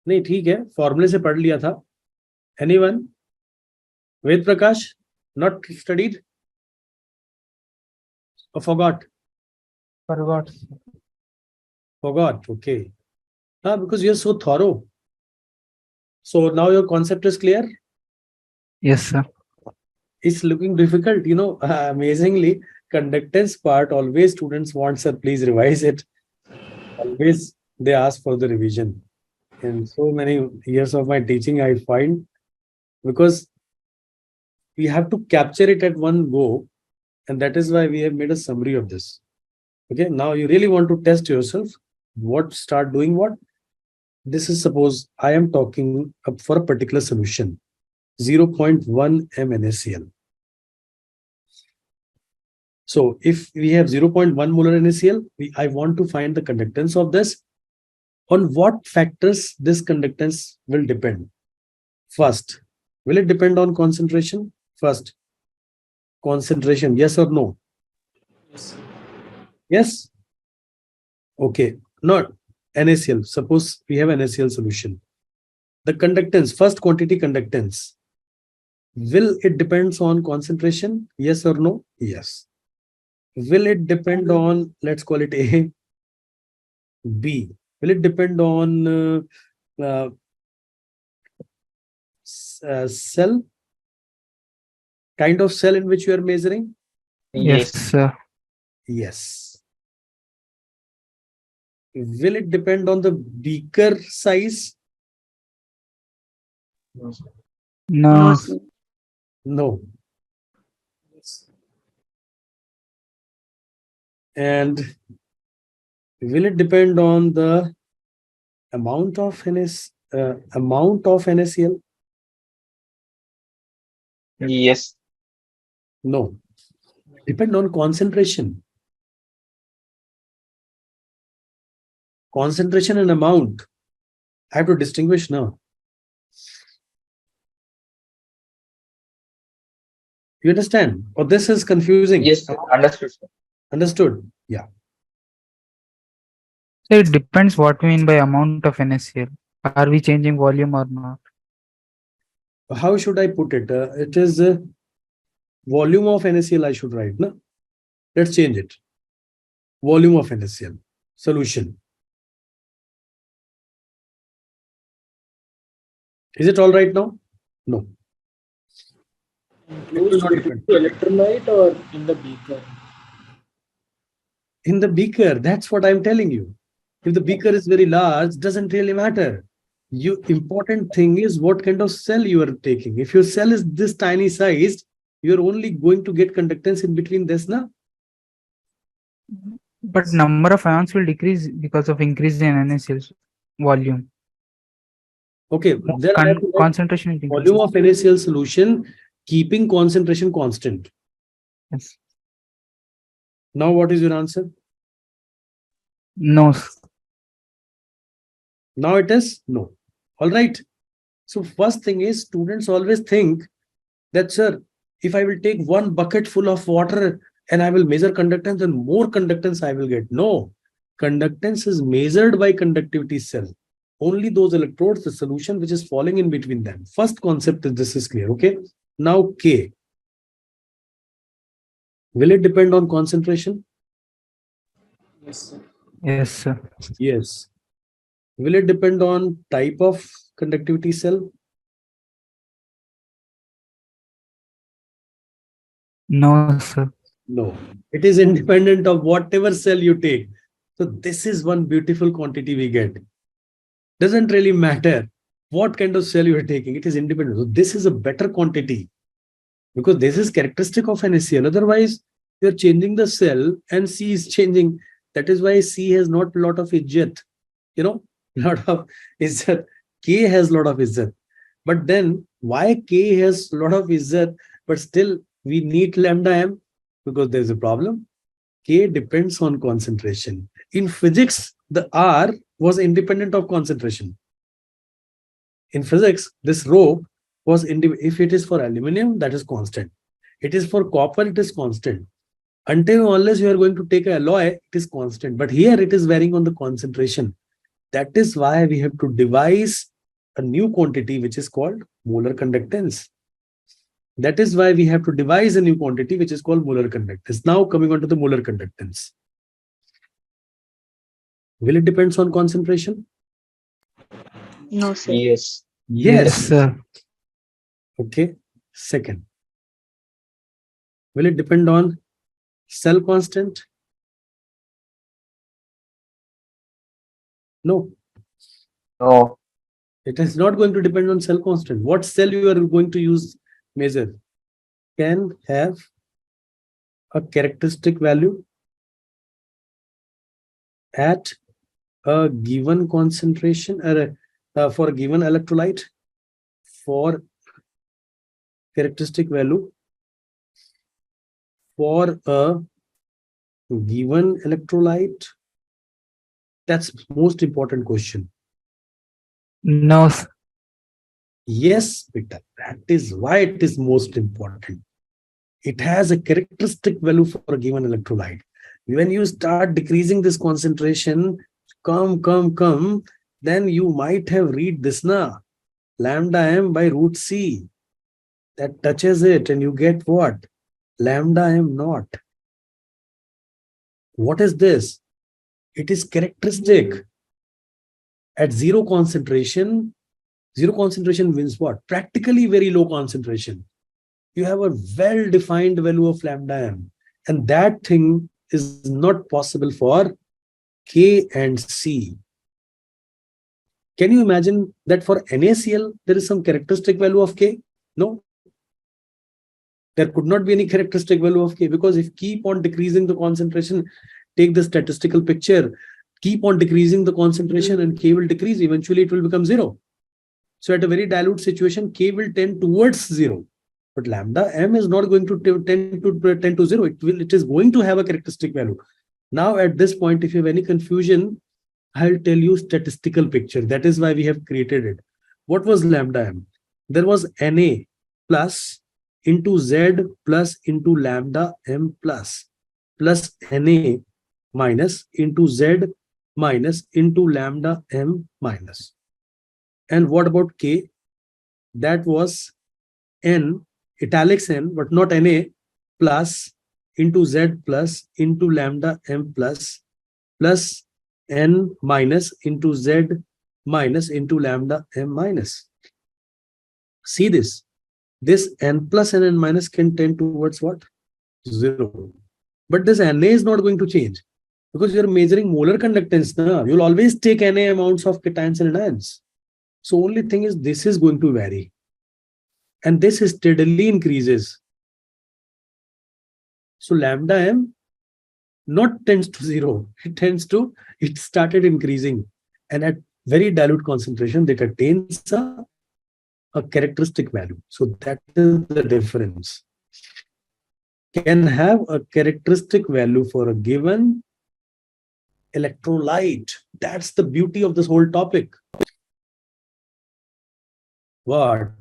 नहीं ठीक है, फॉर्मूले से पढ़ लिया था. Anyone? Ved Prakash, not studied or forgot? Forgot. Okay. Because you're so thorough. So now your concept is clear. Yes, sir. It's looking difficult, amazingly. Conductance part, always students want, sir, please revise it. Always they ask for the revision. In so many years of my teaching, I find, because we have to capture it at one go, and that is why we have made a summary of this. Okay, now you really want to test yourself. Start doing what? This is, suppose I am talking up for a particular solution, 0.1 m NaCl. So if we have 0.1 molar NaCl, I want to find the conductance of this. On what factors this conductance will depend? First, will it depend on concentration? First, concentration, yes or no? Yes. Yes? Okay, not NaCl. Suppose we have NaCl solution. The conductance, first quantity conductance, will it depends on concentration? Yes or no? Yes. Will it depend on, let's call it A, B? Will it depend on cell? Kind of cell in which you are measuring? Yes, Yes. sir. Yes. Will it depend on the beaker size? No. No, sir. No. And will it depend on the amount of NaCl? Yes. No. Depend on concentration. Concentration and amount. I have to distinguish now. You understand? Or this is confusing? Yes, sir. Understood, sir. Understood? Yeah. So it depends what we mean by amount of NaCl. Are we changing volume or not? How should I put it? It is volume of NaCl I should write. No? Let's change it. Volume of NaCl. Solution. Is it all right now? No. Close to the electrolyte or in the beaker? In the beaker, that's what I'm telling you. If the beaker is very large, doesn't really matter. Important thing is what kind of cell you are taking. If your cell is this tiny sized, you're only going to get conductance in between this now. But number of ions will decrease because of increase in NaCl volume. Okay, then I have to write Concentration is volume increasing. of NaCl solution, keeping concentration constant. Yes. Now what is your answer? No. Now it is no. All right. So first thing is students always think that, sir, if I will take one bucket full of water and I will measure conductance, then more conductance I will get. No, conductance is measured by conductivity cell. Only those electrodes, the solution which is falling in between them. First concept is this is clear. Okay. Now K. Will it depend on concentration? Yes, sir. Yes, sir. Yes. Will it depend on type of conductivity cell? No, sir. No. It is independent of whatever cell you take. So this is one beautiful quantity we get. Doesn't really matter what kind of cell you are taking. It is independent. So this is a better quantity because this is characteristic of NaCl. Otherwise, you're changing the cell and C is changing. That is why C has not a lot of izzat. You know, lot of izzat. K has a lot of izzat. But then why K has a lot of izzat, but still we need lambda m? Because there's a problem. K depends on concentration. In physics, the R was independent of concentration. In physics, this rho was if it is for aluminum, that is constant. It is for copper, it is constant. Until unless you are going to take an alloy, it is constant. But here it is varying on the concentration. That is why we have to devise a new quantity which is called molar conductance. That is why we have to devise a new quantity which is called molar conductance. Now coming on to the molar conductance. Will it depends on concentration? No, sir. Yes. Yes, sir. Okay. Second. Will it depend on cell constant? No. No. It is not going to depend on cell constant. What cell you are going to use measure can have a characteristic value at a given concentration or for a given electrolyte for characteristic value for a given electrolyte. That's most important question. No, sir. Yes, Peter, that is why it is most important. It has a characteristic value for a given electrolyte. When you start decreasing this concentration, then you might have read this na lambda m by root C. That touches it and you get what? Lambda m naught. What is this? It is characteristic. At zero concentration means what? Practically very low concentration. You have a well-defined value of lambda m. And that thing is not possible for K and C. Can you imagine that for NaCl, there is some characteristic value of K? No. There could not be any characteristic value of K, because if keep on decreasing the concentration, take the statistical picture, keep on decreasing the concentration and K will decrease. Eventually, it will become 0. So at a very dilute situation, K will tend towards 0. But lambda M is not going to tend to 0. It is going to have a characteristic value. Now, at this point, if you have any confusion, I'll tell you statistical picture. That is why we have created it. What was lambda M? There was Na plus into Z plus into lambda M plus Na minus into Z minus into lambda M minus. And what about K? That was N, italics N, but not Na, plus into Z plus into lambda M plus N minus into Z minus into lambda M minus. See this. This N plus and N minus can tend towards what? 0. But this Na is not going to change, because you're measuring molar conductance now. You'll always take Na amounts of cations and anions. So only thing is this is going to vary. And this steadily increases. So lambda M not tends to 0. It started increasing. And at very dilute concentration, that attains a characteristic value. So that is the difference. Can have a characteristic value for a given electrolyte. That's the beauty of this whole topic. What?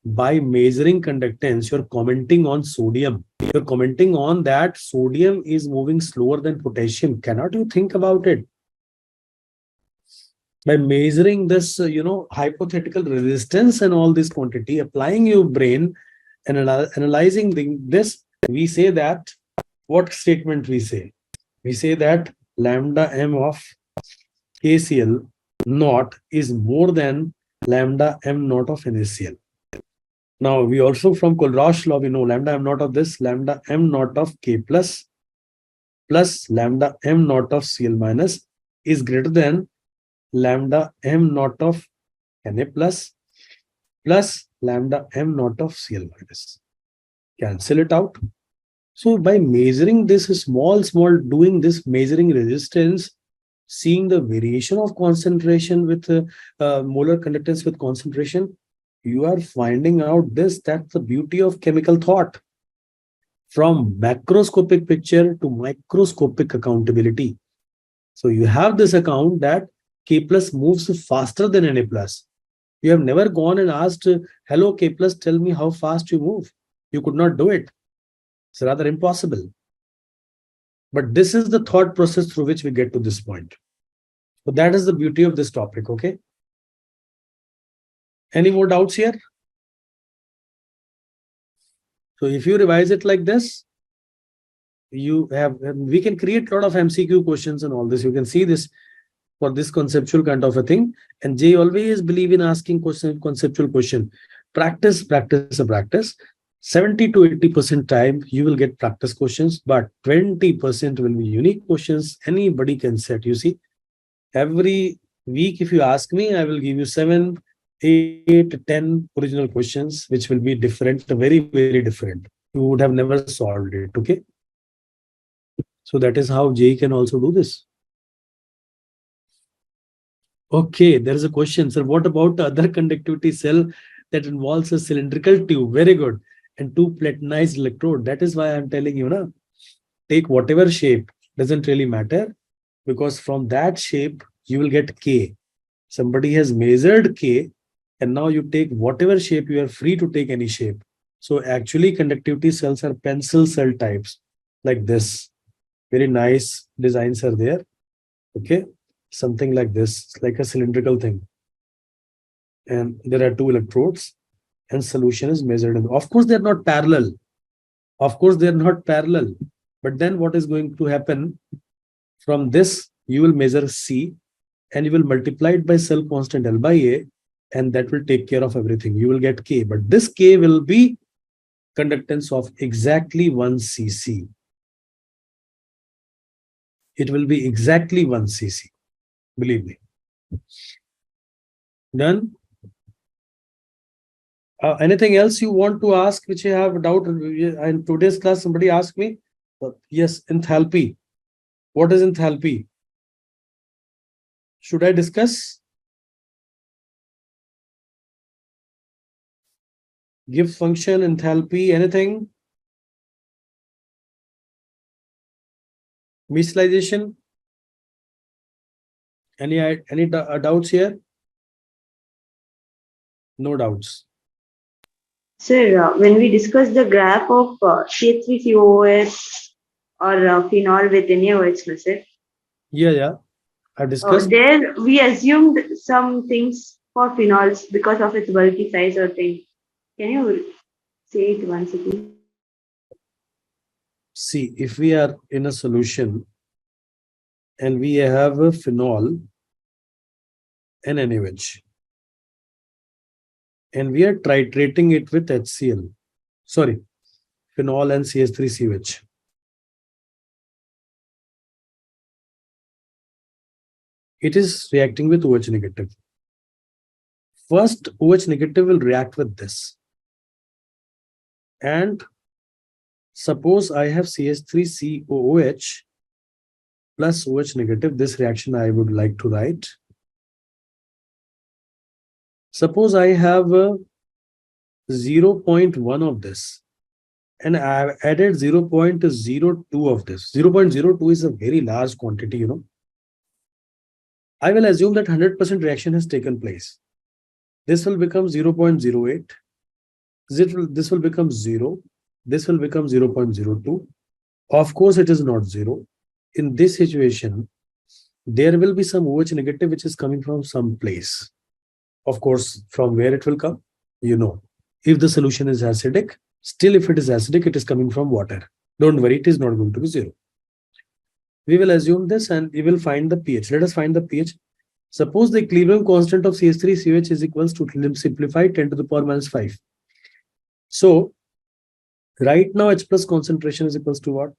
By measuring conductance, you're commenting on sodium. You're commenting on that sodium is moving slower than potassium. Cannot you think about it? By measuring this, hypothetical resistance and all this quantity, applying your brain and analyzing this, we say that, what statement we say? We say that lambda M of KCl naught is more than lambda M naught of NaCl. Now, we also from Kohlrausch law, we know lambda M naught of this, lambda M naught of K plus lambda M naught of Cl minus is greater than lambda M naught of Na plus lambda M naught of Cl minus. Cancel it out. So by measuring this small, doing this measuring resistance, seeing the variation of concentration with molar conductance with concentration, you are finding out this. That's the beauty of chemical thought. From macroscopic picture to microscopic accountability. So you have this account that K plus moves faster than Na plus. You have never gone and asked, hello K plus, tell me how fast you move. You could not do it. It's rather impossible. But this is the thought process through which we get to this point. So that is the beauty of this topic, okay? Any more doubts here? So if you revise it like this, we can create a lot of MCQ questions and all this. You can see this for this conceptual kind of a thing. And Jay always believe in asking conceptual question. Practice. 70 to 80% time you will get practice questions, but 20% will be unique questions. Anybody can set. You see, every week, if you ask me, I will give you 7, 8, 10 original questions, which will be different, very, very different. You would have never solved it. Okay. So that is how Jay can also do this. Okay, there is a question, sir. What about the other conductivity cell that involves a cylindrical tube? Very good. And 2 platinized electrode. That is why I'm telling you, take whatever shape, doesn't really matter, because from that shape, you will get K. Somebody has measured K, and now you take whatever shape, you are free to take any shape. So actually, conductivity cells are pencil cell types like this. Very nice designs are there. Okay. Something like this, like a cylindrical thing. And there are 2 electrodes and solution is measured. Of course, they're not parallel. But then what is going to happen? From this, you will measure C and you will multiply it by cell constant L by A, and that will take care of everything. You will get K, but this K will be conductance of exactly 1 cc. It will be exactly 1 cc. Believe me. Done? Anything else you want to ask which you have a doubt? In today's class, somebody asked me, yes, enthalpy. What is enthalpy? Should I discuss? Gibbs function, enthalpy, anything? Visualization? Any doubts here? No doubts. Sir, when we discuss the graph of CH3COOH or phenol with NaOH, no, sir, Yeah. I've discussed. there we assumed some things for phenols because of its bulky size or thing. Can you say it once again? See, if we are in a solution and we have a phenol and NaOH, and we are titrating it with HCl, sorry, phenol and CH3COH. It is reacting with OH negative. First, OH negative will react with this. And suppose I have CH3COOH plus OH negative. This reaction I would like to write. Suppose I have a 0.1 of this. And I have added 0.02 of this. 0.02 is a very large quantity, you know. I will assume that 100% reaction has taken place. This will become 0.08. This will become 0. This will become 0.02. Of course, it is not 0. In this situation, there will be some OH negative which is coming from some place. Of course, from where it will come, you know. If the solution is acidic, still if it is acidic, it is coming from water. Don't worry, it is not going to be 0. We will assume this and we will find the pH. Let us find the pH. Suppose the equilibrium constant of CH3COH is equals to, simplify, 10 to the power minus 5. So, right now H plus concentration is equals to what?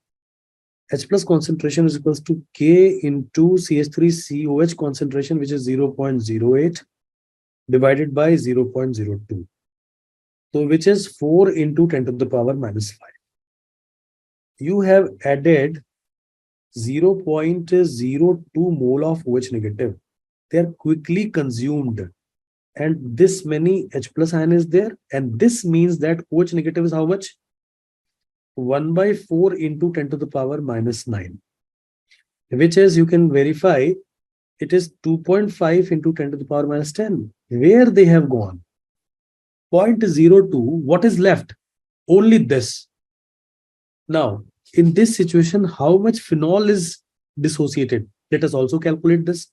H plus concentration is equals to K into CH3COH concentration, which is 0.08 divided by 0.02. So, which is 4 into 10 to the power minus 5. You have added 0.02 mole of OH negative. They are quickly consumed. And this many H plus ion is there. And this means that OH negative is how much? 1 by 4 into 10 to the power minus 9. Which is, you can verify, it is 2.5 into 10 to the power minus 10. Where they have gone? 0.02. What is left? Only this. Now, in this situation, how much phenol is dissociated? Let us also calculate this.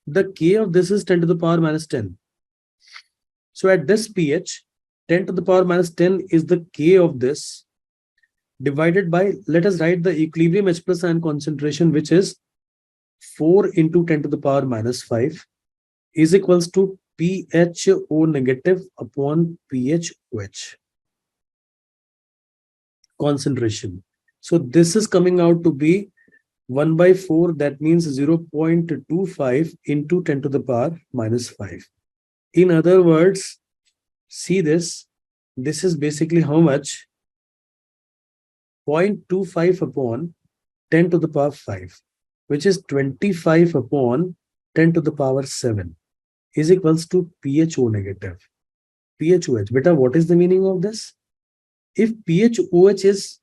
The K of this is 10 to the power minus 10. So at this pH, 10 to the power minus 10 is the K of this divided by, let us write the equilibrium H plus ion concentration, which is 4 into 10 to the power minus 5 is equals to PHO negative upon PHOH concentration. So this is coming out to be 1 by 4, that means 0.25 into 10 to the power minus 5. In other words, see this. This is basically how much? 0.25 upon 10 to the power 5, which is 25 upon 10 to the power 7 is equals to PHO negative. PHOH. Beta, what is the meaning of this? If PHOH is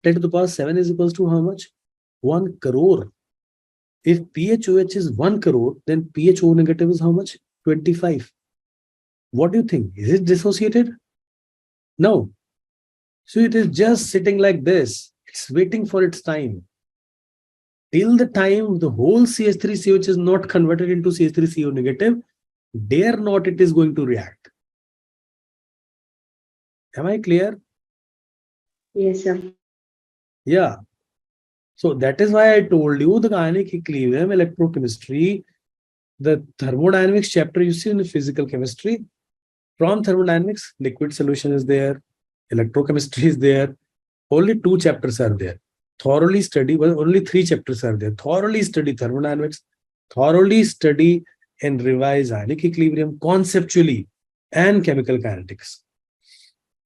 10 to the power 7 is equals to how much? 1 crore. If PHOH is 1 crore, then PHO negative is how much? 25. What do you think? Is it dissociated? No. So it is just sitting like this. It's waiting for its time. Till the time the whole CH3COH is not converted into CH3CO negative, dare not it is going to react. Am I clear? Yes, sir. Yeah. So that is why I told you the ionic equilibrium, electrochemistry, the thermodynamics chapter you see in physical chemistry. From thermodynamics, liquid solution is there, electrochemistry is there. Only 2 chapters are there. thoroughly study, well, only 3 chapters are there. Thoroughly study thermodynamics, thoroughly study and revise ionic equilibrium conceptually and chemical kinetics.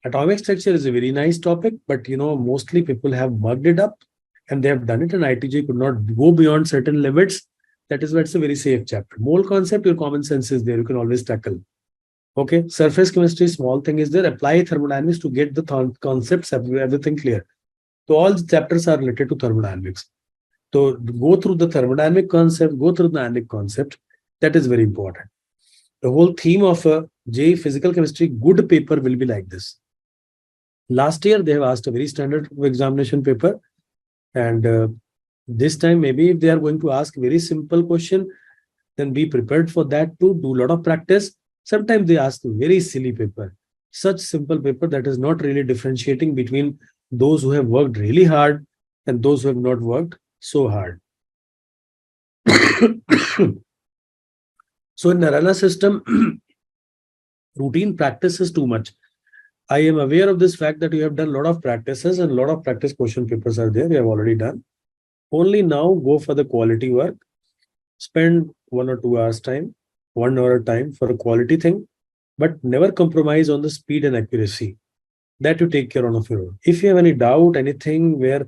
Atomic structure is a very nice topic, but mostly people have mugged it up and they have done it, and ITJ could not go beyond certain limits. That is why it's a very safe chapter. Mole concept, your common sense is there. You can always tackle. Okay. Surface chemistry, small thing is there. Apply thermodynamics to get the concepts, everything clear. So all the chapters are related to thermodynamics. So go through the thermodynamic concept, go through the ionic concept. That is very important. The whole theme of a JEE physical chemistry good paper will be like this. Last year, they have asked a very standard examination paper. And this time, maybe if they are going to ask very simple question, then be prepared for that too. Do a lot of practice. Sometimes they ask very silly paper. Such simple paper that is not really differentiating between those who have worked really hard and those who have not worked so hard. So in Narana system, routine practice is too much. I am aware of this fact that you have done a lot of practices and a lot of practice question papers are there. You have already done. Only now go for the quality work. Spend 1 or 2 hours time, 1 hour time for a quality thing, but never compromise on the speed and accuracy. That you take care of your own. If you have any doubt, anything where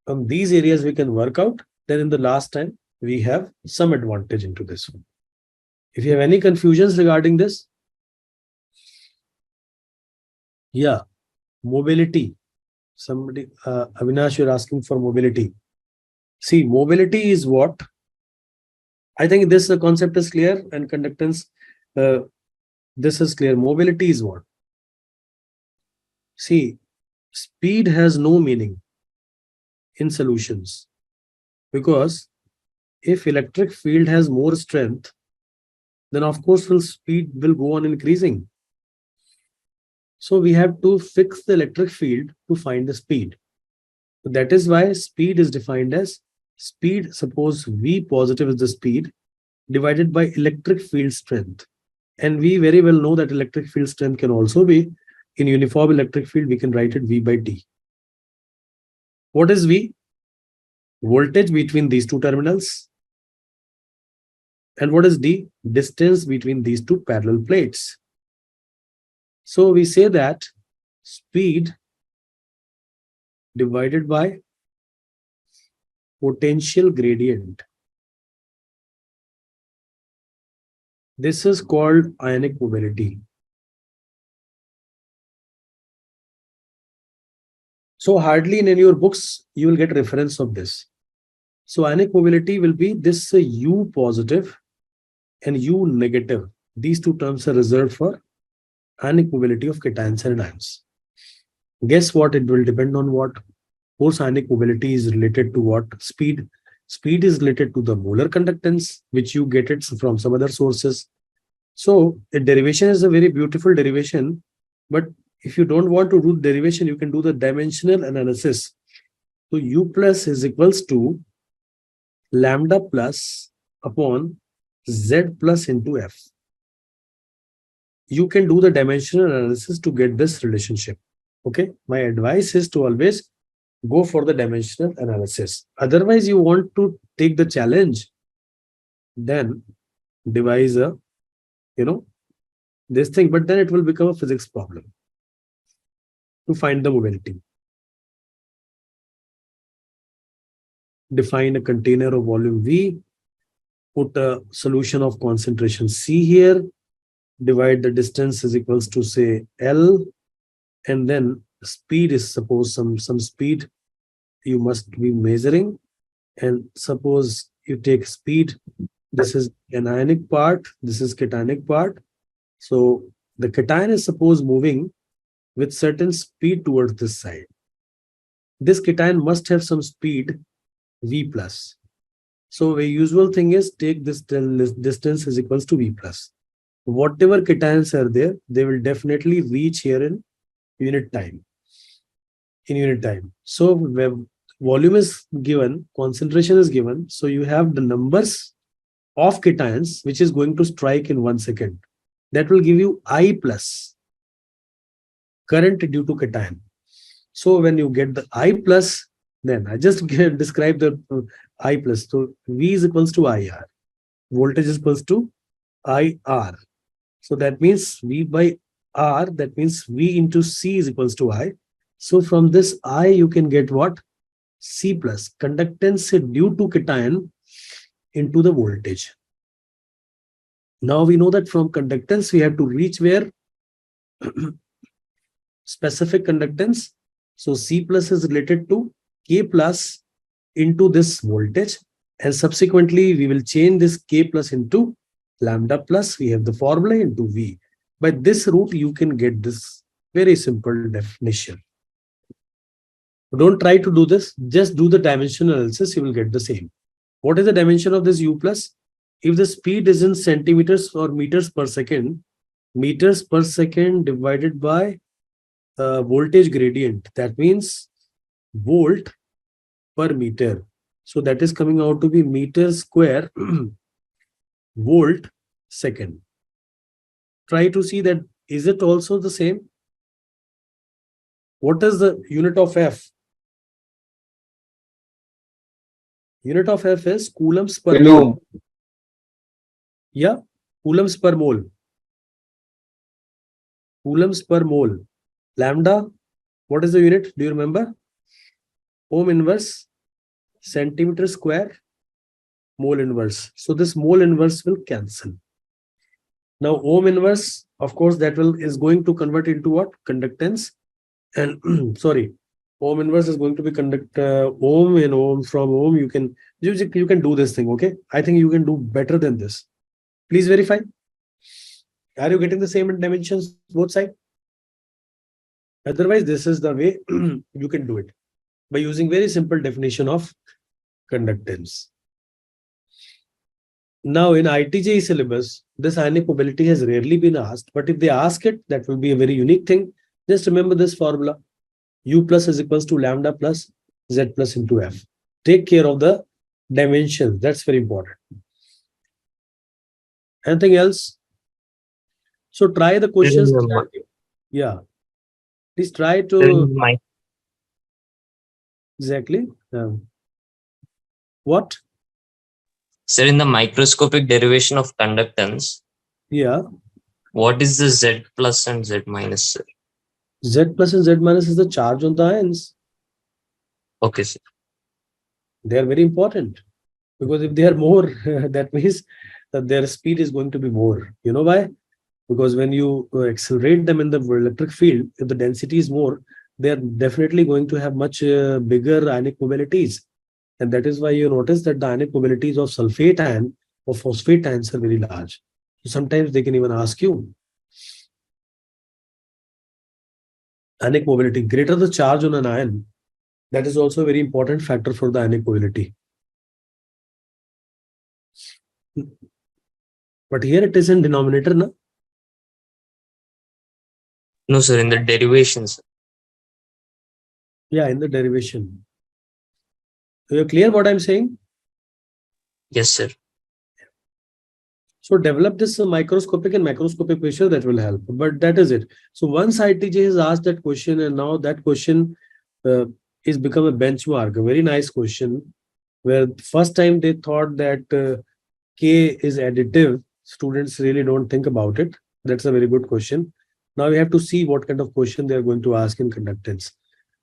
from these areas we can work out, then in the last time we have some advantage into this one. If you have any confusions regarding this, yeah, mobility. Somebody, Avinash, you're asking for mobility. See, mobility is what? I think this concept is clear, and conductance, this is clear. Mobility is what? See, speed has no meaning in solutions, because if electric field has more strength, then of course speed will go on increasing. So we have to fix the electric field to find the speed. So that is why speed is defined as speed. Suppose V positive is the speed divided by electric field strength. And we very well know that electric field strength can also be in uniform electric field. We can write it V by T. What is V? Voltage between these two terminals. And what is D? Distance between these two parallel plates. So we say that speed divided by potential gradient. This is called ionic mobility. So hardly in any of your books you will get reference of this. So ionic mobility will be this U positive and U negative. These two terms are reserved for ionic mobility of cations and anions. Guess what? It will depend on what? Of course, ionic mobility is related to what? Speed. Speed is related to the molar conductance, which you get it from some other sources. So a derivation is a very beautiful derivation, but if you don't want to do derivation, you can do the dimensional analysis. So U plus is equals to lambda plus upon Z plus into F. You can do the dimensional analysis to get this relationship. Okay. My advice is to always go for the dimensional analysis. Otherwise, you want to take the challenge, then devise a, this thing, but then it will become a physics problem to find the mobility. Define a container of volume V, put a solution of concentration C here, divide the distance is equals to say L, and then speed is suppose some speed you must be measuring, and suppose you take speed, this is anionic part, this is cationic part. So the cation is suppose moving with certain speed towards this side. This cation must have some speed V plus. So the usual thing is take this distance is equals to V plus. Whatever cations are there, they will definitely reach here in unit time. So where volume is given, concentration is given. So you have the numbers of cations, which is going to strike in 1 second. That will give you I plus current due to cation. So when you get the I plus, Then I just describe the I plus. So V is equals to IR. Voltage is equals to IR. So that means V by R, that means V into C is equals to I. So from this I, you can get what? C plus, conductance due to cation into the voltage. Now we know that from conductance, we have to reach where? Specific conductance. So C plus is related to K plus into this voltage. And subsequently, we will change this K plus into lambda plus. We have the formula into V. By this route, you can get this very simple definition. Don't try to do this. Just do the dimension analysis. You will get the same. What is the dimension of this U plus? If the speed is in centimeters or meters per second divided by voltage gradient, that means volt per meter. So that is coming out to be meter square volt second. Try to see that, is it also the same? What is the unit of F? Unit of F is coulombs per mole. Yeah, coulombs per mole. Coulombs per mole. Lambda, what is the unit? Do you remember? Ohm inverse, centimeter square, mole inverse. So this mole inverse will cancel. Now ohm inverse, of course, that is going to convert into what? Conductance. And sorry, ohm inverse is going to be ohm and ohm. From ohm you can do this thing. Okay, I think you can do better than this. Please verify. Are you getting the same dimensions both sides? Otherwise, this is the way you can do it, by using very simple definition of conductance. Now in ITJ syllabus, this ionic mobility has rarely been asked, but if they ask it, that will be a very unique thing. Just remember this formula. U plus is equals to lambda plus Z plus into F. Take care of the dimensions. That's very important. Anything else? So try the questions. Yeah. Please try to... Exactly. What? Sir, in the microscopic derivation of conductance, Yeah. what is the Z plus and Z minus, sir? Z plus and Z minus is the charge on the ions. Okay, sir. They are very important, because if they are more, that means that their speed is going to be more. You know why? Because when you accelerate them in the electric field, if the density is more, they are definitely going to have much bigger ionic mobilities. And that is why you notice that the ionic mobilities of sulfate ion or phosphate ions are very large. So sometimes they can even ask you, ionic mobility, greater the charge on an ion, that is also a very important factor for the ionic mobility. But here it is in denominator, na? No, sir, in the derivations. Yeah, in the derivation. So you're clear what I'm saying? Yes, sir. So develop this microscopic and macroscopic picture, that will help. But that is it. So once ITJ has asked that question, and now that question is become a benchmark, a very nice question, where first time they thought that K is additive. Students really don't think about it. That's a very good question. Now we have to see what kind of question they are going to ask in conductance.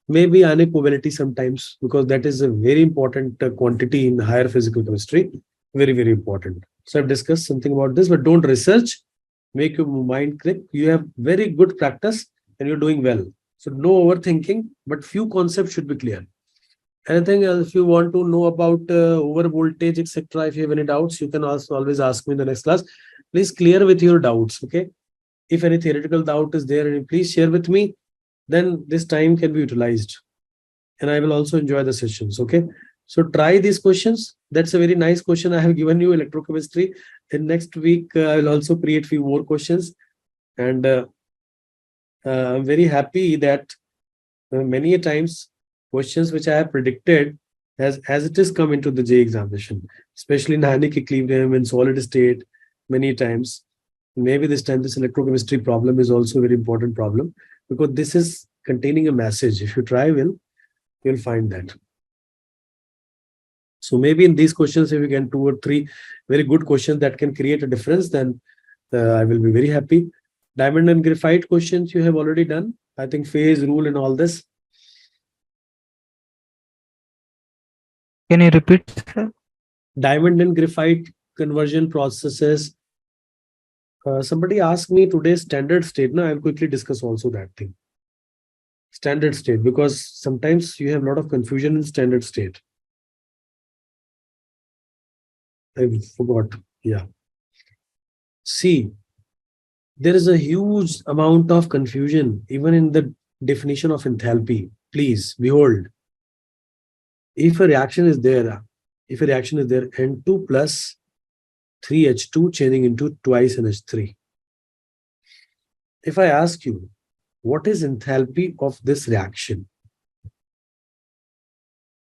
Maybe ionic mobility sometimes, because that is a very important quantity in higher physical chemistry. Very, very important. So I've discussed something about this, but don't research. Make your mind click. You have very good practice and you're doing well. So no overthinking, but few concepts should be clear. Anything else? If you want to know about over voltage, etc., if you have any doubts, you can also always ask me in the next class. Please clear with your doubts. Okay. If any theoretical doubt is there, please share with me. Then this time can be utilized. And I will also enjoy the sessions. Okay. So try these questions. That's a very nice question. I have given you electrochemistry. In next week, I will also create few more questions. And I'm very happy that many times questions which I have predicted as it is come into the J examination, especially in ionic equilibrium and solid state many times. Maybe this time this electrochemistry problem is also a very important problem, because this is containing a message. If you try well, you'll find that. So maybe in these questions, if we can 2 or 3 very good questions that can create a difference, then I will be very happy. Diamond and graphite questions you have already done. I think phase rule and all this. Can you repeat, sir? Diamond and graphite conversion processes. Somebody asked me today's standard state. Now I'll quickly discuss also that thing. Standard state, because sometimes you have a lot of confusion in standard state. I forgot. Yeah. See, there is a huge amount of confusion even in the definition of enthalpy. Please behold, if a reaction is there, N2 plus 3H2 changing into twice NH3. If I ask you, what is enthalpy of this reaction?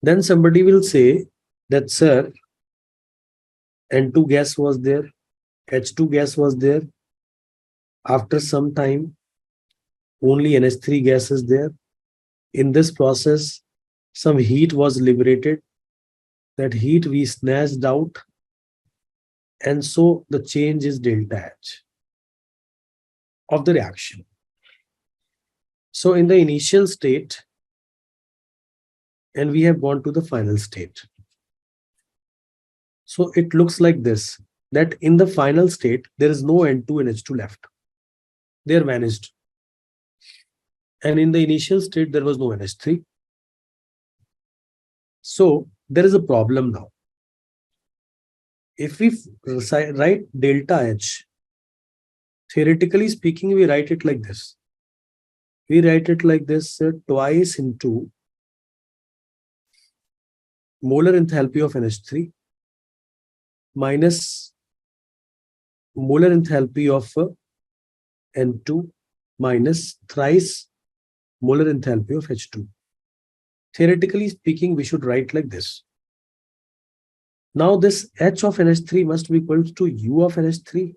Then somebody will say that, sir, N2 gas was there, H2 gas was there. After some time, only NH3 gas is there. In this process, some heat was liberated. That heat we snatched out. And so the change is delta H of the reaction. So in the initial state, and we have gone to the final state. So it looks like this, that in the final state, there is no N2 and H2 left. They are vanished. And in the initial state, there was no NH3. So there is a problem now. If we write delta H, theoretically speaking, we write it like this. We write it like this, twice into molar enthalpy of NH3 minus molar enthalpy of N2 minus thrice molar enthalpy of H2. Theoretically speaking, we should write like this. Now this H of NH3 must be equal to U of NH3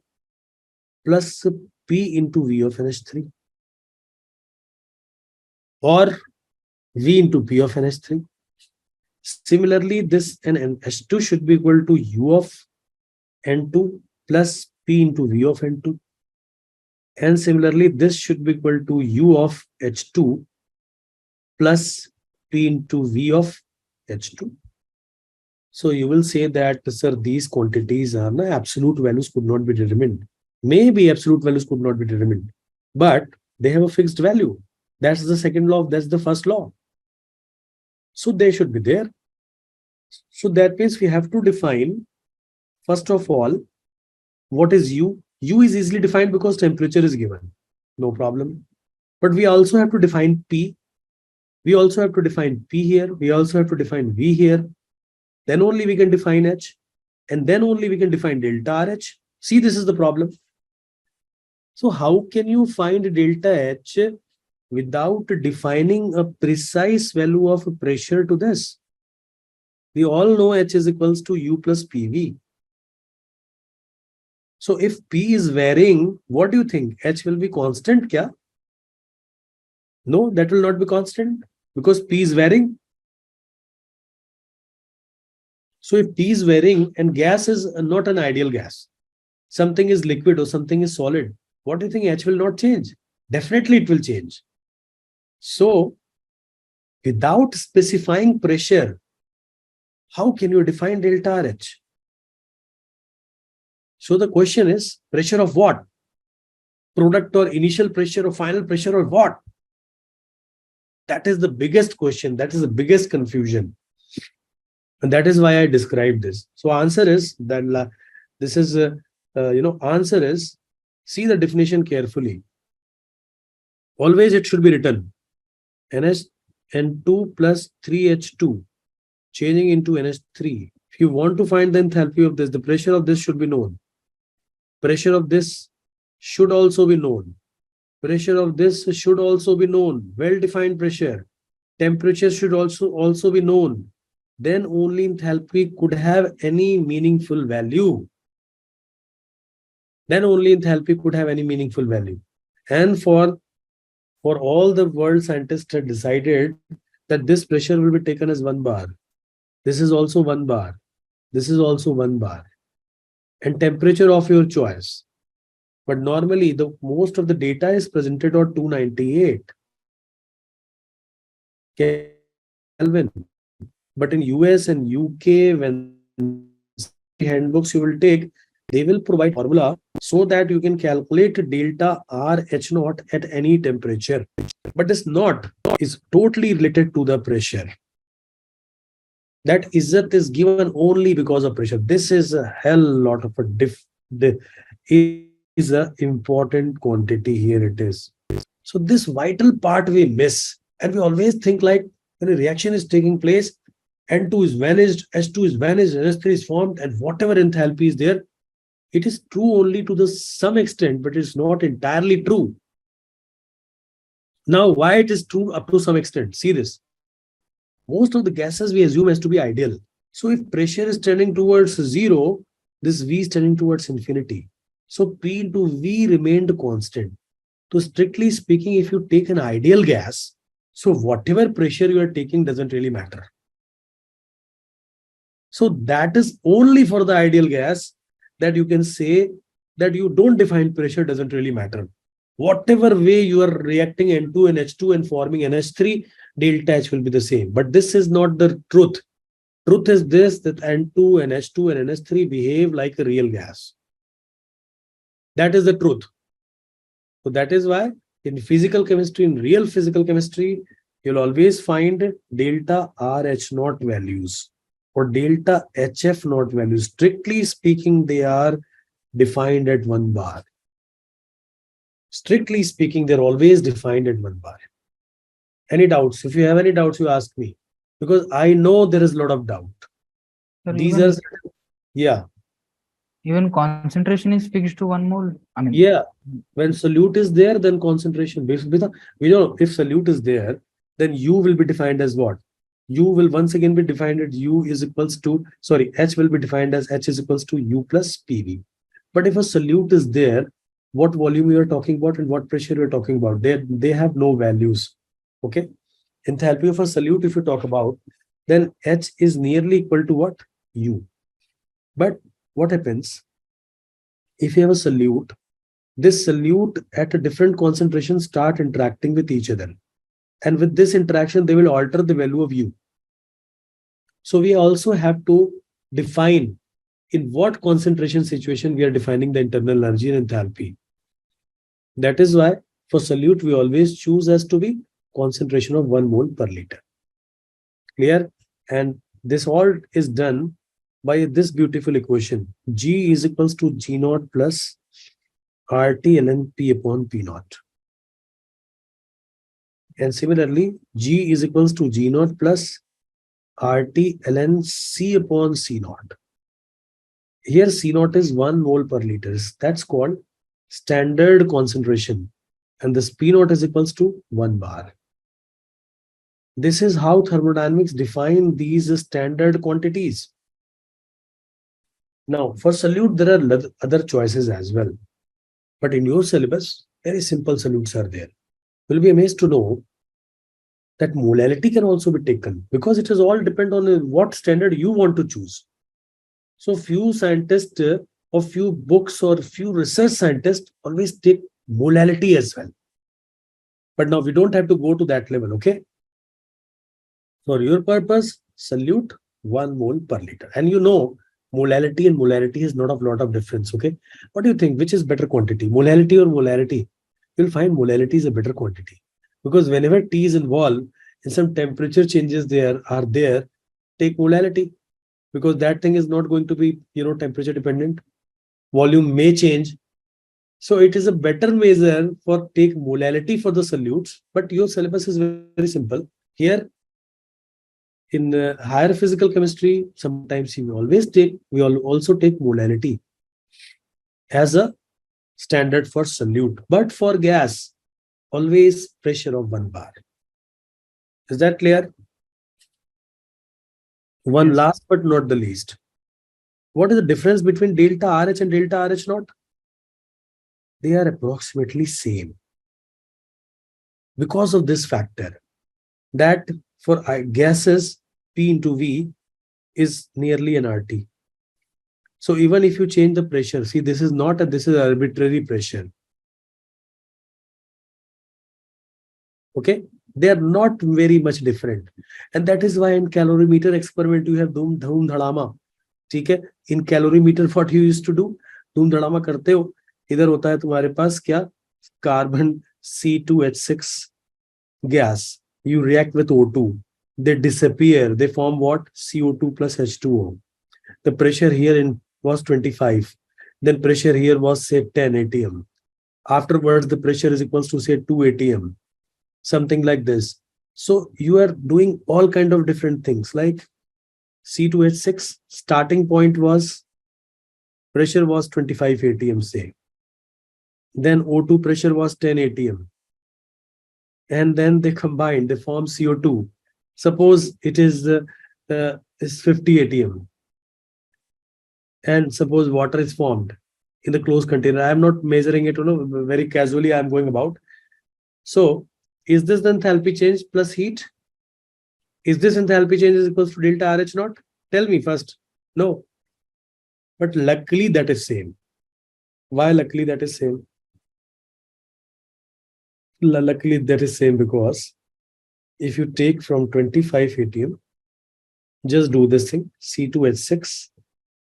plus P into V of NH3 or V into P of NH3. Similarly, this H2 should be equal to U of N2 plus P into V of N2. And similarly, this should be equal to U of H2 plus P into V of H2. So you will say that, sir, these quantities are absolute values could not be determined. Maybe absolute values could not be determined, but they have a fixed value. That's the second law. That's the first law. So they should be there. So that means we have to define, first of all, what is U? U is easily defined because temperature is given. No problem. But we also have to define P. We also have to define P here. We also have to define V here. Then only we can define H. And then only we can define delta RH. See, this is the problem. So how can you find delta H without defining a precise value of pressure to this? We all know H is equals to U plus PV. So if P is varying, what do you think? H will be constant, kya? No, that will not be constant because P is varying. So if P is varying and gas is not an ideal gas, something is liquid or something is solid, what do you think? H will not change? Definitely it will change. So without specifying pressure, how can you define delta RH? So the question is, pressure of what? Product or initial pressure or final pressure or what? That is the biggest question. That is the biggest confusion. And that is why I described this. So answer is, that this is, answer is, see the definition carefully. Always it should be written, N2 plus 3H2 changing into NH3. If you want to find the enthalpy of this, the pressure of this should be known. Pressure of this should also be known. Pressure of this should also be known. Well-defined pressure. Temperature should also be known. Then only enthalpy could have any meaningful value. Then only enthalpy could have any meaningful value. And for all the world scientists had decided that this pressure will be taken as 1 bar. This is also 1 bar. This is also 1 bar. And temperature of your choice. But normally the most of the data is presented on 298 Kelvin. But in US and UK, when handbooks you will take, they will provide formula so that you can calculate delta R H naught at any temperature. But it's not, it's totally related to the pressure. That izzat is given only because of pressure. This is a hell lot of is a important quantity here it is. So this vital part we miss, and we always think like when a reaction is taking place, N2 is vanished, S2 is vanished, NS3 is formed, and whatever enthalpy is there, it is true only to the some extent, but it's not entirely true. Now, why it is true up to some extent? See this. Most of the gases we assume as to be ideal. So if pressure is tending towards 0, this V is tending towards infinity. So P into V remained constant. So strictly speaking, if you take an ideal gas, so whatever pressure you are taking doesn't really matter. So that is only for the ideal gas that you can say that you don't define pressure doesn't really matter. Whatever way you are reacting N2 and H2 and forming NH3, delta H will be the same. But this is not the truth. Truth is this, that N2 and H2 and NH3 behave like a real gas. That is the truth. So that is why in physical chemistry, in real physical chemistry, you'll always find delta RH naught values or delta HF naught values. Strictly speaking, they are defined at 1 bar. Strictly speaking, they're always defined at 1 bar. Any doubts? If you have any doubts, you ask me. Because I know there is a lot of doubt. Sir, These even, are, yeah. even concentration is fixed to 1 mole. I mean, Yeah, when solute is there, then concentration. We know if solute is there, then U will be defined as what? U will once again be defined as U is equals to, sorry, H will be defined as H is equals to U plus PV. But if a solute is there, what volume you are talking about and what pressure you are talking about, they have no values. Okay. Enthalpy of a solute, if you talk about, then H is nearly equal to what? U. But what happens if you have a solute? This solute at a different concentration start interacting with each other. And with this interaction, they will alter the value of U. So we also have to define in what concentration situation we are defining the internal energy and enthalpy. That is why for solute, we always choose as to be concentration of 1 mole per liter. Clear? And this all is done by this beautiful equation. G is equals to G naught plus RT ln P upon P naught. And similarly, G is equals to G naught plus RT ln C upon C naught. Here C naught is 1 mole per liter. That's called standard concentration. And this P naught is equals to 1 bar. This is how thermodynamics define these standard quantities. Now, for solute, there are other choices as well. But in your syllabus, very simple solutes are there. You'll be amazed to know that molality can also be taken because it is all depend on what standard you want to choose. So few scientists or few books or few research scientists always take molality as well. But now we don't have to go to that level, okay? For your purpose, solute 1 mole per liter. And you know, molality and molarity is not a lot of difference, okay? What do you think? Which is better quantity, molality or molarity? You'll find molality is a better quantity. Because whenever T is involved and some temperature changes are there, take molality. Because that thing is not going to be, temperature dependent. Volume may change. So it is a better measure for take molality for the solutes. But your syllabus is very simple. Here, in higher physical chemistry, sometimes we also take molality as a standard for solute. But for gas, always pressure of 1 bar. Is that clear? One Yes. last but not the least. What is the difference between delta RH and delta RH naught? They are approximately same. Because of this factor, that for gases P into V, is nearly an RT. So even if you change the pressure, see, this is not a, this is arbitrary pressure. Okay, they are not very much different, and that is why in calorimeter experiment you have धूम धड़ामा. ठीक है, in calorimeter what you used to do, धूम धड़ामा करते हो, इधर होता है तुम्हारे पास क्या, carbon C2H6 gas, you react with O2, they disappear, they form what, CO2 plus H2O. The pressure here was 25, then pressure here was say 10 atm. Afterwards the pressure is equals to say 2 atm, something like this. So you are doing all kind of different things, like C2H6 starting point was, pressure was 25 atm say, then O2 pressure was 10 atm, and then they combine, they form CO2. Suppose it is 50 atm, and suppose water is formed in the closed container. I am not measuring it, very casually I am going about. So is this the enthalpy change plus heat? Is this enthalpy change is equals to delta RH naught? Tell me first. No. But luckily that is same. Why luckily that is same? Luckily that is same because if you take from 25 atm, just do this thing, C2H6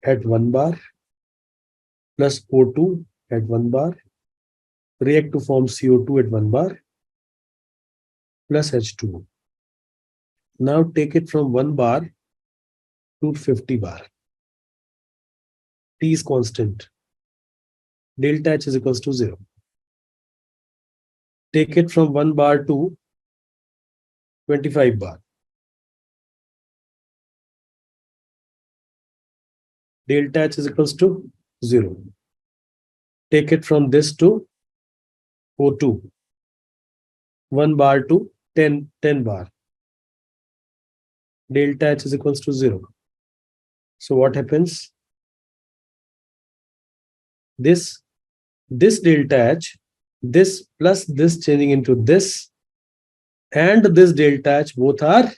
at 1 bar plus O2 at 1 bar, react to form CO2 at 1 bar plus H2O. Now take it from 1 bar to 50 bar. T is constant. Delta H is equals to 0. Take it from 1 bar to 25 bar. Delta H is equals to 0. Take it from this to O2. 1 bar to 10 bar. Delta H is equals to 0. So what happens? This delta H, this plus this changing into this, and this delta H both are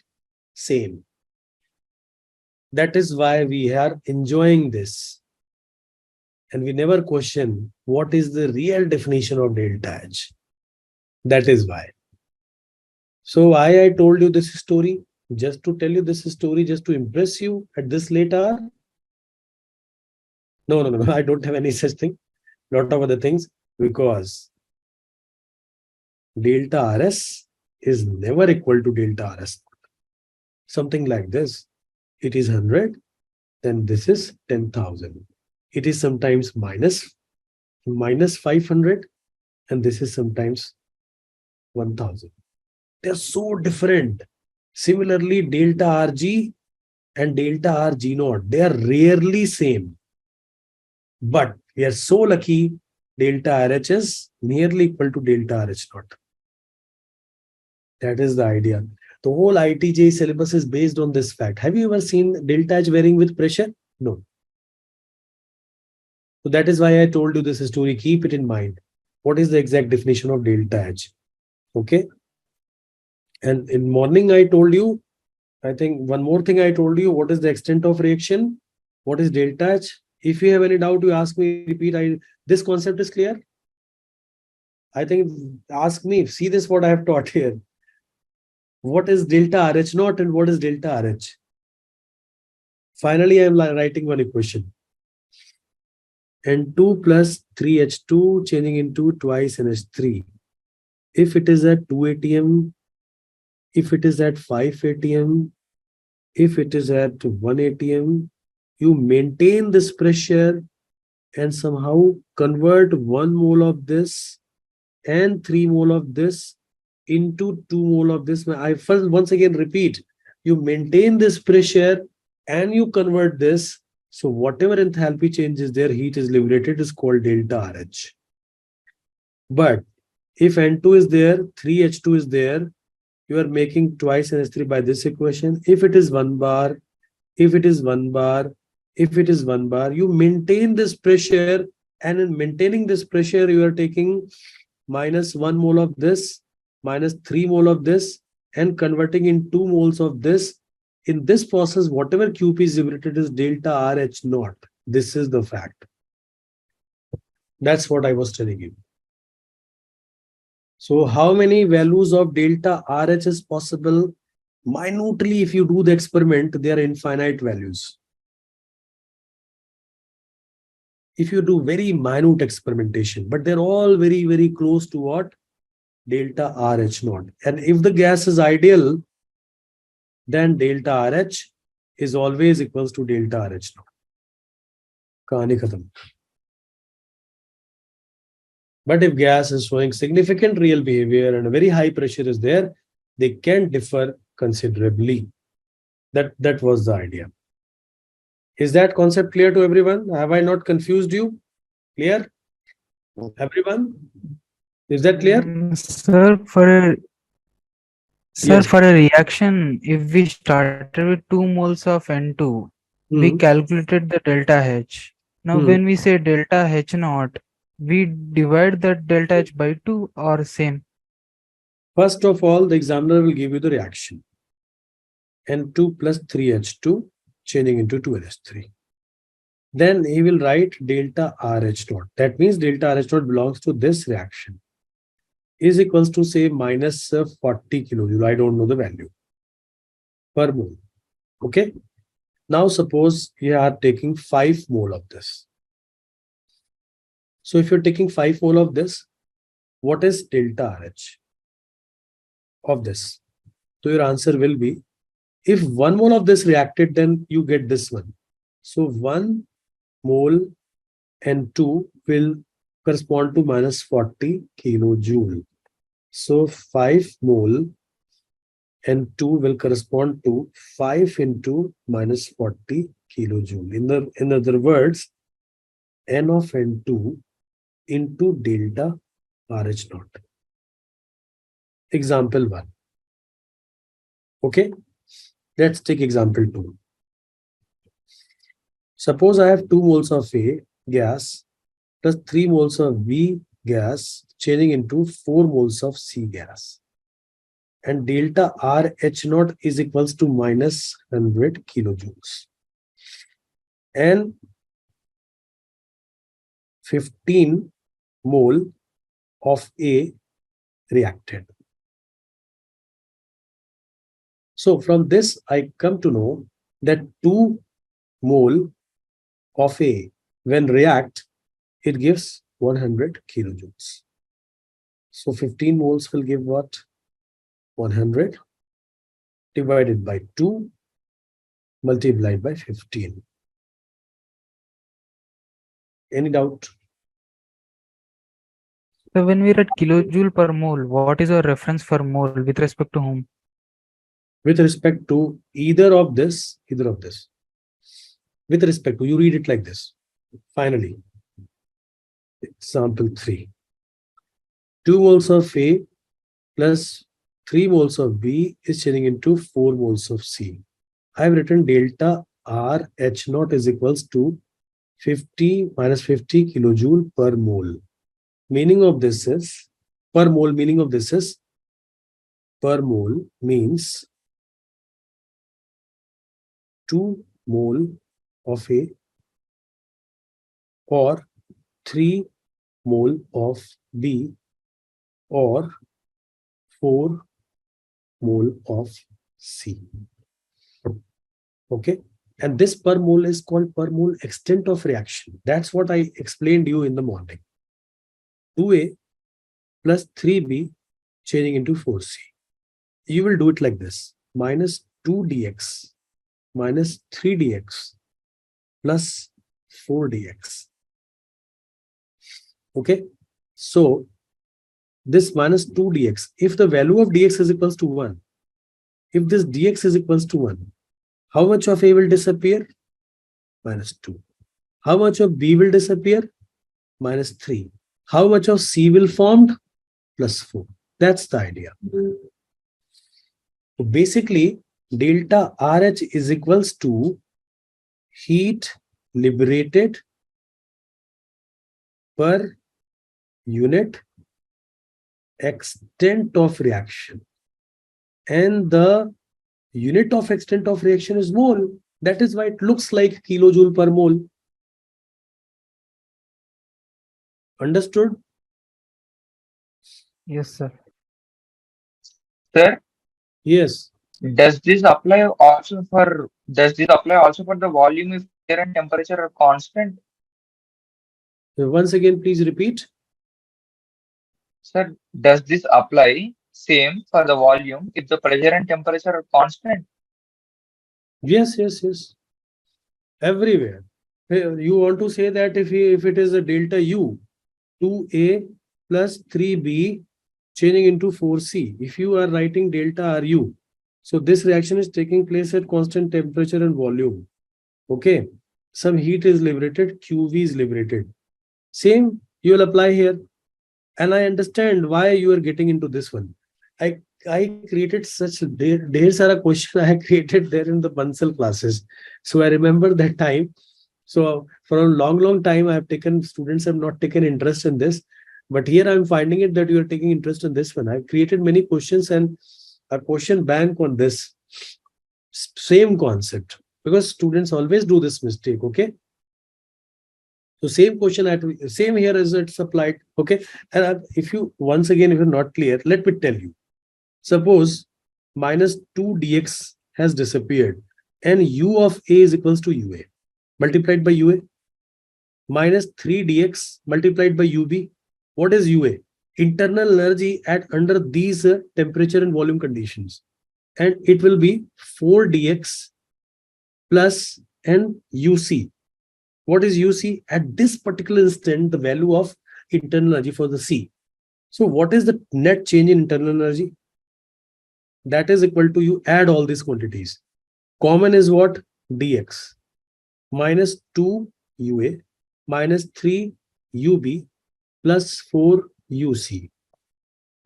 same. That is why we are enjoying this. And we never question what is the real definition of delta H. That is why. So why I told you this story? Just to tell you this story, just to impress you at this late hour? No, I don't have any such thing. Lot of other things, because delta RS is never equal to delta RS. Something like this. It is 100, then this is 10,000. It is sometimes minus 500, and this is sometimes 1,000. They are so different. Similarly, delta RG and delta RG naught, they are rarely same. But we are so lucky, delta RH is nearly equal to delta RH naught. That is the idea. The whole ITJ syllabus is based on this fact. Have you ever seen delta H varying with pressure? No. So that is why I told you this story. Keep it in mind. What is the exact definition of delta H? Okay. And in morning I told you, I think one more thing I told you, what is the extent of reaction? What is delta H? If you have any doubt, you ask me, repeat. This concept is clear. I think, ask me, see this what I have taught here. What is delta RH naught and what is delta RH? Finally, I am writing one equation. N2 plus 3H2 changing into twice NH3. If it is at 2 atm, if it is at 5 atm, if it is at 1 atm, you maintain this pressure and somehow convert 1 mole of this and 3 mole of this into 2 mole of this. I first once again repeat, you maintain this pressure and you convert this. So whatever enthalpy change is there, heat is liberated, is called delta RH. But if N2 is there, 3H2 is there, you are making twice NH3 by this equation. If it is 1 bar, if it is 1 bar, if it is 1 bar, you maintain this pressure, and in maintaining this pressure, you are taking minus 1 mole of this, minus 3 mole of this, and converting in 2 moles of this in this process, whatever QP is liberated is delta RH naught. This is the fact. That's what I was telling you. So how many values of delta RH is possible? Minutely, if you do the experiment, they are infinite values. If you do very minute experimentation, but they're all very, very close to what? Delta RH naught. And if the gas is ideal, then delta RH is always equals to delta RH naught. Kahani khatam. But if gas is showing significant real behavior and a very high pressure is there, they can differ considerably. That was the idea. Is that concept clear to everyone? Have I not confused you? Clear? Everyone? Is that clear? Sir, Yes. for a reaction, if we started with 2 moles of N2, we Hmm. calculated the delta H. Now, Hmm. when we say delta H naught, we divide that delta H by 2 or same. First of all, the examiner will give you the reaction. N2 plus 3H2 changing into 2NH3. Then he will write delta RH naught. That means delta RH naught belongs to this reaction. Is equals to say minus 40 kilojoule. I don't know the value per mole. Okay. Now suppose you are taking 5 mole of this. So if you're taking 5 mole of this, what is delta RH of this? So your answer will be, if 1 mole of this reacted, then you get this one. So 1 mole N2 will correspond to minus 40 kilojoule. So 5 mole N2 will correspond to 5 into minus 40 kilojoule. In other words, N of N2 into delta RH naught. Example 1. Okay, let's take example 2. Suppose I have 2 moles of A gas plus 3 moles of B gas changing into 4 moles of C gas. And delta RH naught is equals to minus 100 kilojoules. And 15 mole of A reacted. So from this, I come to know that 2 mole of A, when react, it gives 100 kilojoules. So 15 moles will give what? 100 divided by 2 multiplied by 15. Any doubt? So when we write kilojoule per mole, what is our reference for mole with respect to whom? With respect to either of this. With respect to, you read it like this. Finally, example 3. 2 moles of A plus 3 moles of B is changing into 4 moles of C. I have written delta RH naught is equals to 50 minus 50 kilojoule per mole. Meaning of this is, per mole means 2 mole of A or 3 mole of B or 4 mole of C. Okay. And this per mole is called per mole extent of reaction. That's what I explained to you in the morning. 2A plus 3B changing into 4C. You will do it like this. Minus 2dx minus 3dx plus 4dx. Okay. So this minus 2dx, if the value of dx is equals to 1, if this dx is equals to 1, how much of A will disappear? Minus 2. How much of B will disappear? Minus 3. How much of C will formed? Plus 4. That's the idea. So basically, delta RH is equals to heat liberated per unit extent of reaction. And the Unit of extent of reaction is mole. That is why it looks like kilojoule per mole. Understood? Yes, sir. Sir, Yes. does this apply also for the volume if pressure and temperature are constant? Once again, please repeat. Sir, does this apply same for the volume if the pressure and temperature are constant? Yes, yes, yes. Everywhere. You want to say that if it is a delta U, 2A plus 3B changing into 4C. If you are writing delta RU, so this reaction is taking place at constant temperature and volume. Okay. Some heat is liberated, QV is liberated. Same you will apply here. And I understand why you are getting into this one. I created such there Sara question I created there in the Bansal classes. So I remember that time. So for a long time, I have taken students have not taken interest in this, but here I'm finding it that you are taking interest in this one. I've created many questions and a question bank on this same concept because students always do this mistake. Okay. So same question same here as it's applied. Okay. And if you once again, if you're not clear, let me tell you. Suppose minus 2 dx has disappeared and u of a is equals to ua multiplied by ua minus 3 dx multiplied by ub. What is ua? Internal energy at under these temperature and volume conditions. And it will be 4 dx plus and uc. What is uc? At this particular instant, the value of internal energy for the C. So what is the net change in internal energy? That is equal to you add all these quantities. Common is what? Dx minus 2 ua minus 3 ub plus 4 uc.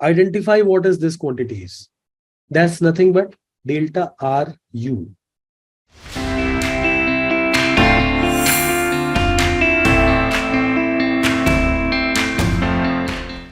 Identify what is this quantity is. That's nothing but delta RU.